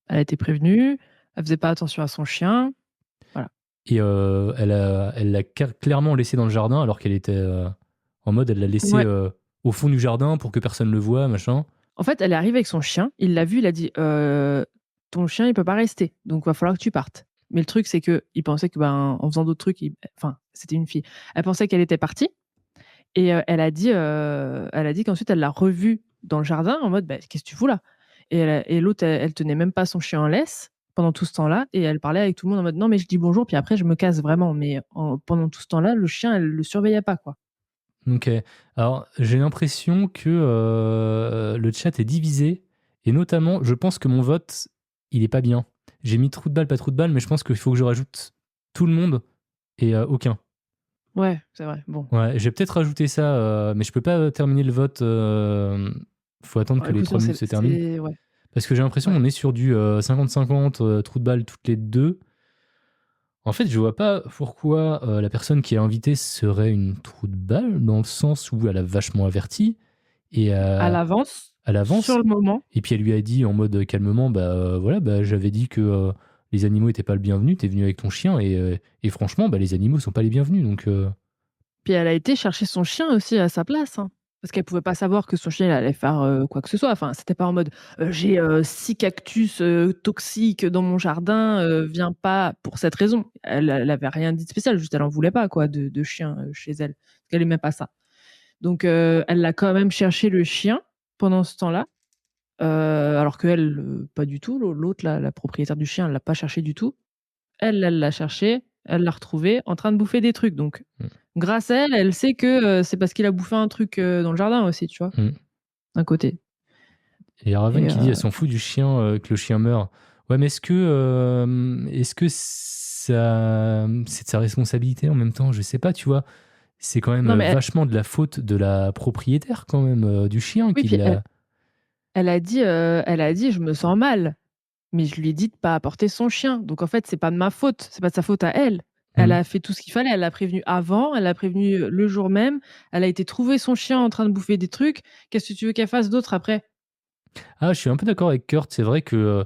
B: elle a été prévenue, elle faisait pas attention à son chien. Voilà.
A: Et elle l'a clairement laissé dans le jardin alors qu'elle était en mode, elle l'a laissé
B: Ouais.
A: au fond du jardin pour que personne le voie, machin.
B: En fait, elle est arrivée avec son chien, il l'a vu, il a dit ton chien, il peut pas rester, donc va falloir que tu partes. Mais le truc, c'est qu'il pensait que, en faisant d'autres trucs, enfin, c'était une fille. Elle pensait qu'elle était partie et elle a dit qu'ensuite, elle l'a revue dans le jardin en mode qu'est-ce que tu fous là? Et l'autre, elle tenait même pas son chien en laisse pendant tout ce temps-là et elle parlait avec tout le monde en mode non, mais je dis bonjour, puis après, je me casse vraiment. Mais pendant tout ce temps-là, le chien, elle le surveillait pas, quoi.
A: Ok. Alors, j'ai l'impression que le chat est divisé. Et notamment, je pense que mon vote, il est pas bien. J'ai mis trou de balle, pas trou de balle, mais je pense qu'il faut que je rajoute tout le monde et aucun.
B: Ouais, c'est vrai. Bon.
A: Ouais, j'ai peut-être rajouté ça, mais je peux pas terminer le vote. Faut attendre
B: Bon,
A: que les
B: écoute,
A: 3 minutes se terminent.
B: ouais.
A: Parce que j'ai l'impression
B: Ouais.
A: qu'on est sur du 50-50, trou de balle toutes les deux. En fait, je vois pas pourquoi la personne qui est invitée serait une trou de balle, dans le sens où elle a vachement averti et
B: À l'avance,
A: à l'avance.
B: sur le moment.
A: Et puis elle lui a dit en mode calmement, voilà, j'avais dit que les animaux n'étaient pas le bienvenu, t'es venu avec ton chien et franchement, bah, les animaux sont pas les bienvenus. Donc,
B: Puis elle a été chercher son chien aussi à sa place, hein, parce qu'elle pouvait pas savoir que son chien il allait faire, quoi que ce soit. Enfin, c'était pas en mode, «J'ai, 6 cactus, toxiques dans mon jardin, viens pas pour cette raison». Elle avait rien dit de spécial, juste elle en voulait pas quoi de chien, chez elle, parce qu'elle aimait pas ça. Donc elle l'a quand même cherché le chien pendant ce temps-là, alors qu'elle, pas du tout. L'autre là, la propriétaire du chien, elle l'a pas cherché du tout. Elle l'a cherché, elle l'a retrouvé en train de bouffer des trucs donc
A: Mmh.
B: grâce à elle, elle sait que, c'est parce qu'il a bouffé un truc, dans le jardin aussi, tu vois?
A: Mmh.
B: D'un côté
A: Et il y a Raven
B: et
A: qui dit elle s'en fout du chien, que le chien meure. Ouais, mais est-ce que ça, c'est de sa responsabilité en même temps? Je sais pas, tu vois. C'est quand même
B: non mais
A: vachement de la faute de la propriétaire, quand même, du chien
B: oui,
A: qui
B: puis
A: l'a.
B: elle a dit: «Je me sens mal», mais je lui ai dit de pas apporter son chien donc en fait, c'est pas de ma faute, c'est pas de sa faute à elle. Elle
A: Mmh.
B: a fait tout ce qu'il fallait, elle l'a prévenu avant, elle l'a prévenu, le jour même, elle a été trouver son chien en train de bouffer des trucs. Qu'est-ce que tu veux qu'elle fasse d'autre après?
A: Ah, je suis un peu d'accord avec Kurt. C'est vrai que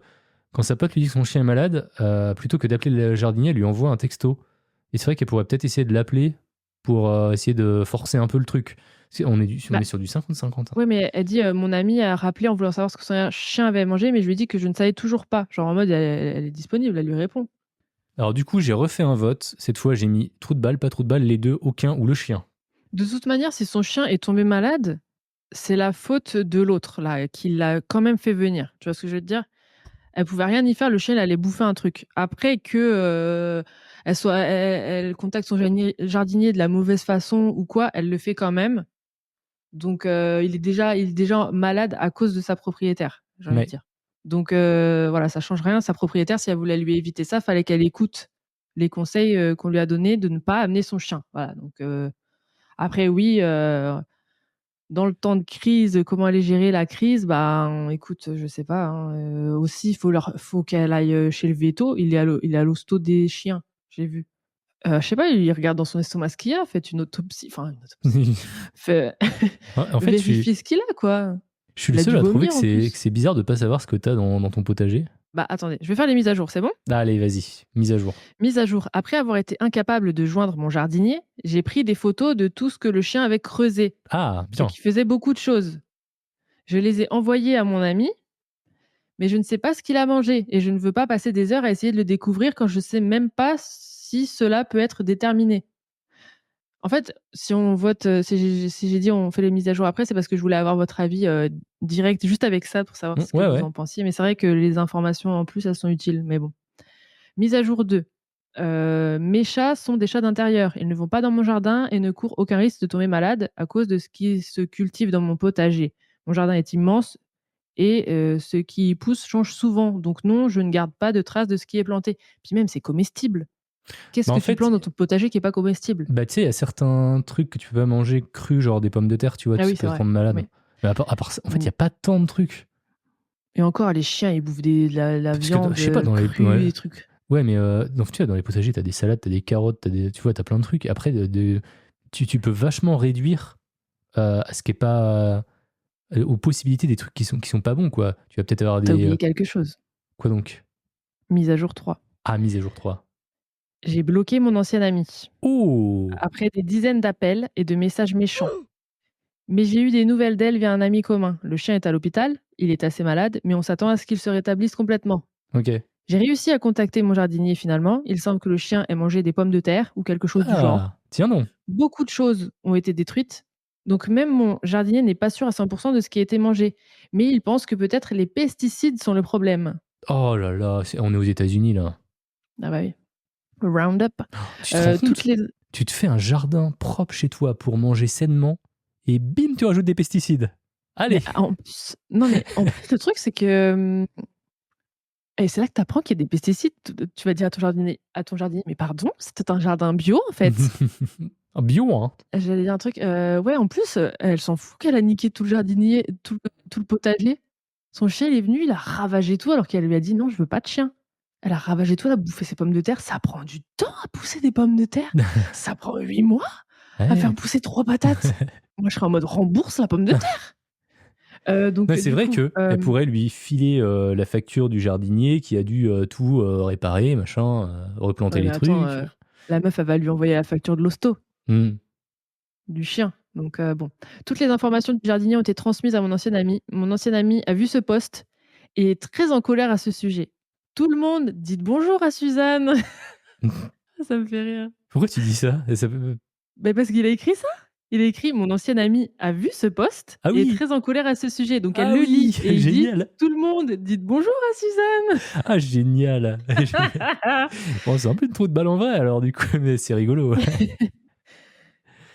A: quand sa pote lui dit que son chien est malade, plutôt que d'appeler le jardinier, elle lui envoie un texto. Et c'est vrai qu'elle pourrait peut-être essayer de l'appeler pour essayer de forcer un peu le truc. On
B: Bah
A: est sur du 50-50, hein.
B: ouais, mais elle dit, «Mon amie a rappelé en voulant savoir ce que son chien avait mangé, mais je lui ai dit que je ne savais toujours pas». Genre en mode elle est disponible, elle lui répond.
A: Alors du coup, j'ai refait un vote. Cette fois, j'ai mis trou de balle, pas trou de balle, les deux, aucun ou le chien.
B: De toute manière, si son chien est tombé malade, c'est la faute de l'autre là, qui l'a quand même fait venir. Tu vois ce que je veux te dire? Elle pouvait rien y faire, le chien il allait bouffer un truc. Après que, elle contacte son jardinier de la mauvaise façon ou quoi, elle le fait quand même. Donc il est déjà malade à cause de sa propriétaire, j'ai envie de
A: Ouais.
B: dire. Donc voilà, ça change rien. Sa propriétaire, si elle voulait lui éviter ça, fallait qu'elle écoute les conseils, qu'on lui a donnés de ne pas amener son chien. Voilà, donc après oui, dans le temps de crise, comment aller gérer la crise? Ben, écoute, je sais pas, hein, aussi faut qu'elle aille, chez le véto. Il est à l'hosto des chiens, j'ai vu. Je sais pas, il regarde dans son estomac ce qu'il y a, faites une autopsie, enfin une autopsie, fait
A: En fait,
B: vérifiez ce qu'il a quoi.
A: je suis le
B: Il a
A: seul
B: dû
A: à trouver
B: vomir
A: que
B: en plus.
A: c'est bizarre de pas savoir ce que t'as dans ton potager.
B: Bah, attendez, je vais faire les mises à jour, c'est bon?
A: Allez, vas-y, mise à jour.
B: Mise à jour. Après avoir été incapable de joindre mon jardinier, j'ai pris des photos de tout ce que le chien avait creusé
A: Ah,
B: et
A: bien.
B: qui faisait beaucoup de choses. Je les ai envoyées à mon ami, mais je ne sais pas ce qu'il a mangé et je ne veux pas passer des heures à essayer de le découvrir quand je sais même pas si cela peut être déterminé. En fait, si on vote, si j'ai dit on fait les mises à jour après, c'est parce que je voulais avoir votre avis, direct juste avec ça pour savoir ce que
A: Ouais,
B: vous
A: ouais.
B: en pensiez, mais c'est vrai que les informations en plus, elles sont utiles, mais bon. Mise à jour 2. Mes chats sont des chats d'intérieur. Ils ne vont pas dans mon jardin et ne courent aucun risque de tomber malades à cause de ce qui se cultive dans mon potager. Mon jardin est immense et ce qui y pousse change souvent. Donc non, je ne garde pas de traces de ce qui est planté. Puis même, c'est comestible. Qu'est-ce
A: Bah,
B: que
A: en
B: tu
A: fait,
B: plantes dans ton potager qui est pas comestible?
A: bah, tu sais, il y a certains trucs que tu peux pas manger crus, genre des pommes de terre, tu vois,
B: Ah oui,
A: ça
B: c'est
A: peut te
B: vrai.
A: rendre malade.
B: Oui.
A: Mais à part ça, en fait, il
B: Mmh
A: y a pas tant de trucs.
B: et encore, les chiens, ils bouffent la
A: Parce que,
B: viande,
A: je sais pas,
B: crue, des trucs.
A: ouais, mais donc, tu vois, dans les potagers, t'as des salades, t'as des carottes, tu vois, t'as plein de trucs. Après, tu peux vachement réduire à ce qui est pas. Aux possibilités des trucs qui sont pas bons, quoi. Tu vas peut-être avoir
B: Tu as
A: des.
B: oublié quelque chose.
A: Quoi donc?
B: Mise à jour 3.
A: Ah, mise à jour 3.
B: J'ai bloqué mon ancienne amie,
A: Oh!
B: après des dizaines d'appels et de messages méchants. Mais j'ai eu des nouvelles d'elle via un ami commun. Le chien est à l'hôpital, il est assez malade, mais on s'attend à ce qu'il se rétablisse complètement.
A: Ok.
B: J'ai réussi à contacter mon jardinier finalement. Il semble que le chien ait mangé des pommes de terre ou quelque chose du genre.
A: Ah, tiens donc.
B: Beaucoup de choses ont été détruites. Donc même mon jardinier n'est pas sûr à 100% de ce qui a été mangé. Mais il pense que peut-être les pesticides sont le problème.
A: Oh là là, on est aux États-Unis là.
B: Ah bah oui. Roundup.
A: Tu te rends
B: Toutes
A: compte?
B: les...
A: Tu te fais un jardin propre chez toi pour manger sainement et bim, tu rajoutes des pesticides.
B: Mais
A: Allez!
B: en plus... Non mais en plus le truc c'est que... Et c'est là que tu apprends qu'il y a des pesticides. Tu vas dire à ton jardinier: «Mais pardon, c'était un jardin bio, en fait».
A: Bio, hein?
B: J'allais dire un truc, ouais, en plus, elle s'en fout qu'elle a niqué tout le jardinier, tout le potager. Son chien, il est venu, il a ravagé tout alors qu'elle lui a dit: «Non, je veux pas de chien». Elle a ravagé tout, elle a bouffé ses pommes de terre. Ça prend du temps à pousser des pommes de terre. Ça prend 8 mois à faire
A: Ouais.
B: pousser 3 patates. Moi, je serais en mode: «Rembourse la pomme de terre». Donc,
A: Ouais, c'est
B: du
A: vrai
B: coup,
A: qu'elle pourrait lui filer la facture du jardinier qui a dû tout réparer, machin, replanter
B: ouais,
A: les
B: mais attends,
A: trucs.
B: la meuf, elle va lui envoyer la facture de l'hosto,
A: Hmm.
B: du chien. Donc, bon. Toutes les informations du jardinier ont été transmises à mon ancien ami. Mon ancien ami a vu ce post et est très en colère à ce sujet. Tout le monde, dites bonjour à Suzanne. Ça me fait rire.
A: Pourquoi tu dis ça?
B: Beh, parce qu'il a écrit ça. Il a écrit: «Mon ancien ami a vu ce post
A: Ah
B: et est
A: oui!
B: très en colère à ce sujet». Donc elle
A: Ah
B: le lit
A: oui!
B: et il dit:
A: Génial!
B: «Tout le monde, dites bonjour à Suzanne».
A: Ah, génial! Bon, c'est un peu une trou de balle en vrai alors du coup, mais c'est rigolo.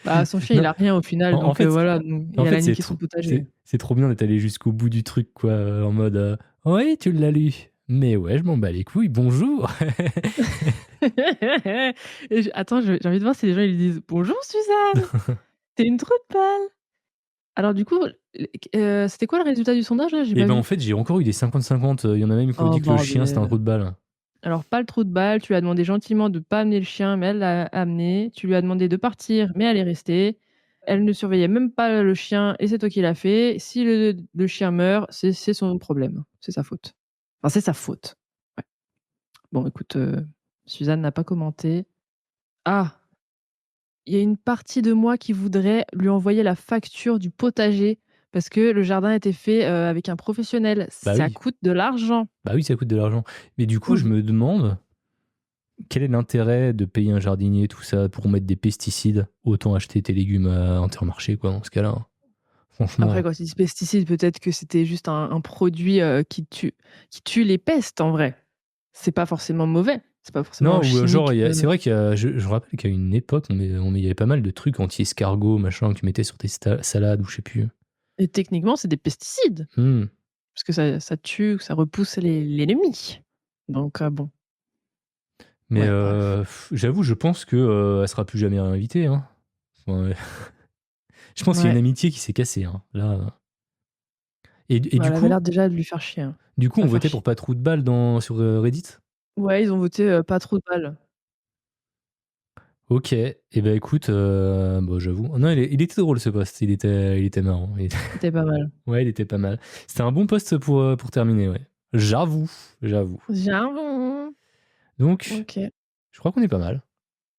B: Bah, son chien, il
A: Non,
B: a rien au final,
A: en
B: donc
A: fait
B: voilà, donc et
A: en
B: elle a
A: fait,
B: niqué son potager.
A: c'est trop bien d'être allé jusqu'au bout du truc quoi, en mode, «Oui, tu l'as lu, mais ouais, je m'en bats les couilles, bonjour!»
B: Et attends, j'ai envie de voir si les gens ils lui disent: «Bonjour Suzanne, tu es une trou de balle». Alors du coup, c'était quoi le résultat du sondage là? J'ai
A: Et
B: pas
A: ben, en
B: vu.
A: fait, j'ai encore eu des 50-50, il y en a même qui ont
B: Oh
A: dit que le chien, c'était un
B: bordel.
A: trou de balle.
B: Alors pas le trou de balle, tu lui as demandé gentiment de pas amener le chien, mais elle l'a amené. Tu lui as demandé de partir, mais elle est restée. Elle ne surveillait même pas le chien et c'est toi qui l'as fait. Si le chien meurt, c'est son problème, c'est sa faute. Enfin, c'est sa faute. Ouais. Bon écoute, Suzanne n'a pas commenté. Ah! Il y a une partie de moi qui voudrait lui envoyer la facture du potager parce que le jardin a été fait, avec un professionnel.
A: Bah
B: Ça
A: oui,
B: coûte de l'argent.
A: bah oui, ça coûte de l'argent. Mais du coup, je
B: Auv
A: me demande, quel est l'intérêt de payer un jardinier, tout ça, pour mettre des pesticides? Autant acheter tes légumes à Intermarché, quoi, dans ce cas-là, hein.
B: Après
A: Franchement.
B: quand ils disent pesticides, peut-être que c'était juste un produit, qui tue les pestes en vrai. C'est pas forcément mauvais, c'est pas forcément
A: Non, ou genre,
B: chimique,
A: c'est vrai qu'il y a, je me rappelle qu'à une époque, il y avait pas mal de trucs anti-escargots, machin, que tu mettais sur tes salades, ou je sais plus.
B: et techniquement, c'est des pesticides
A: Hmm.
B: parce que ça tue, ça repousse l'ennemi. Donc bon,
A: Mais
B: ouais, bref.
A: j'avoue, je pense que elle sera plus jamais réinvitée, hein. Enfin, je pense qu'il y a une
B: Ouais,
A: amitié qui s'est cassée, hein, là. Et
B: bah,
A: du
B: elle avait
A: coup,
B: l'air déjà de lui faire chier, hein.
A: on
B: La faire
A: votait
B: chier.
A: pour pas trop de balles sur Reddit.
B: Ouais, ils ont voté, pas trop de balles.
A: Ok, et ben écoute, bon, j'avoue. Non, il était drôle ce post, il était marrant.
B: C'était pas mal.
A: Ouais, il était pas mal. C'était un bon post pour terminer, ouais. J'avoue.
B: J'avoue.
A: Donc,
B: OK.
A: je crois qu'on est pas mal.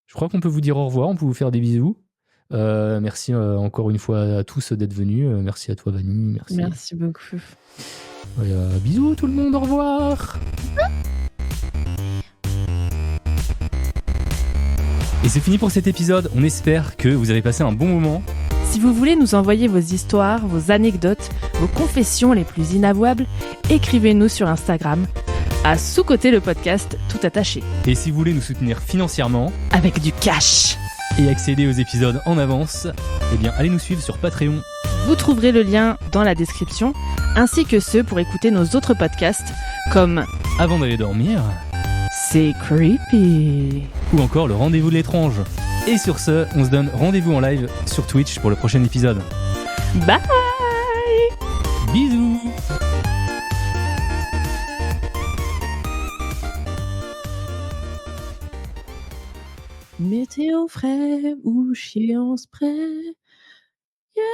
A: Je crois qu'on peut vous dire au revoir, on peut vous faire des bisous. Merci encore une fois à tous d'être venus. Merci à toi, Vanny. Merci.
B: Merci beaucoup.
A: Ouais, bisous tout le monde, au revoir. Et c'est fini pour cet épisode. On espère que vous avez passé un bon moment.
B: Si vous voulez nous envoyer vos histoires, vos anecdotes, vos confessions les plus inavouables, écrivez-nous sur Instagram à sous-côté le podcast tout attaché.
A: Et si vous voulez nous soutenir financièrement
B: Avec du cash.
A: et accéder aux épisodes en avance, eh bien allez nous suivre sur Patreon.
B: Vous trouverez le lien dans la description, ainsi que ceux pour écouter nos autres podcasts comme
A: Avant d'aller dormir,
B: C'est creepy.
A: ou encore le rendez-vous de l'étrange. Et sur ce, on se donne rendez-vous en live sur Twitch pour le prochain épisode.
B: Bye.
A: Bisous.
B: Météo frais ou chier en spray. Yeah.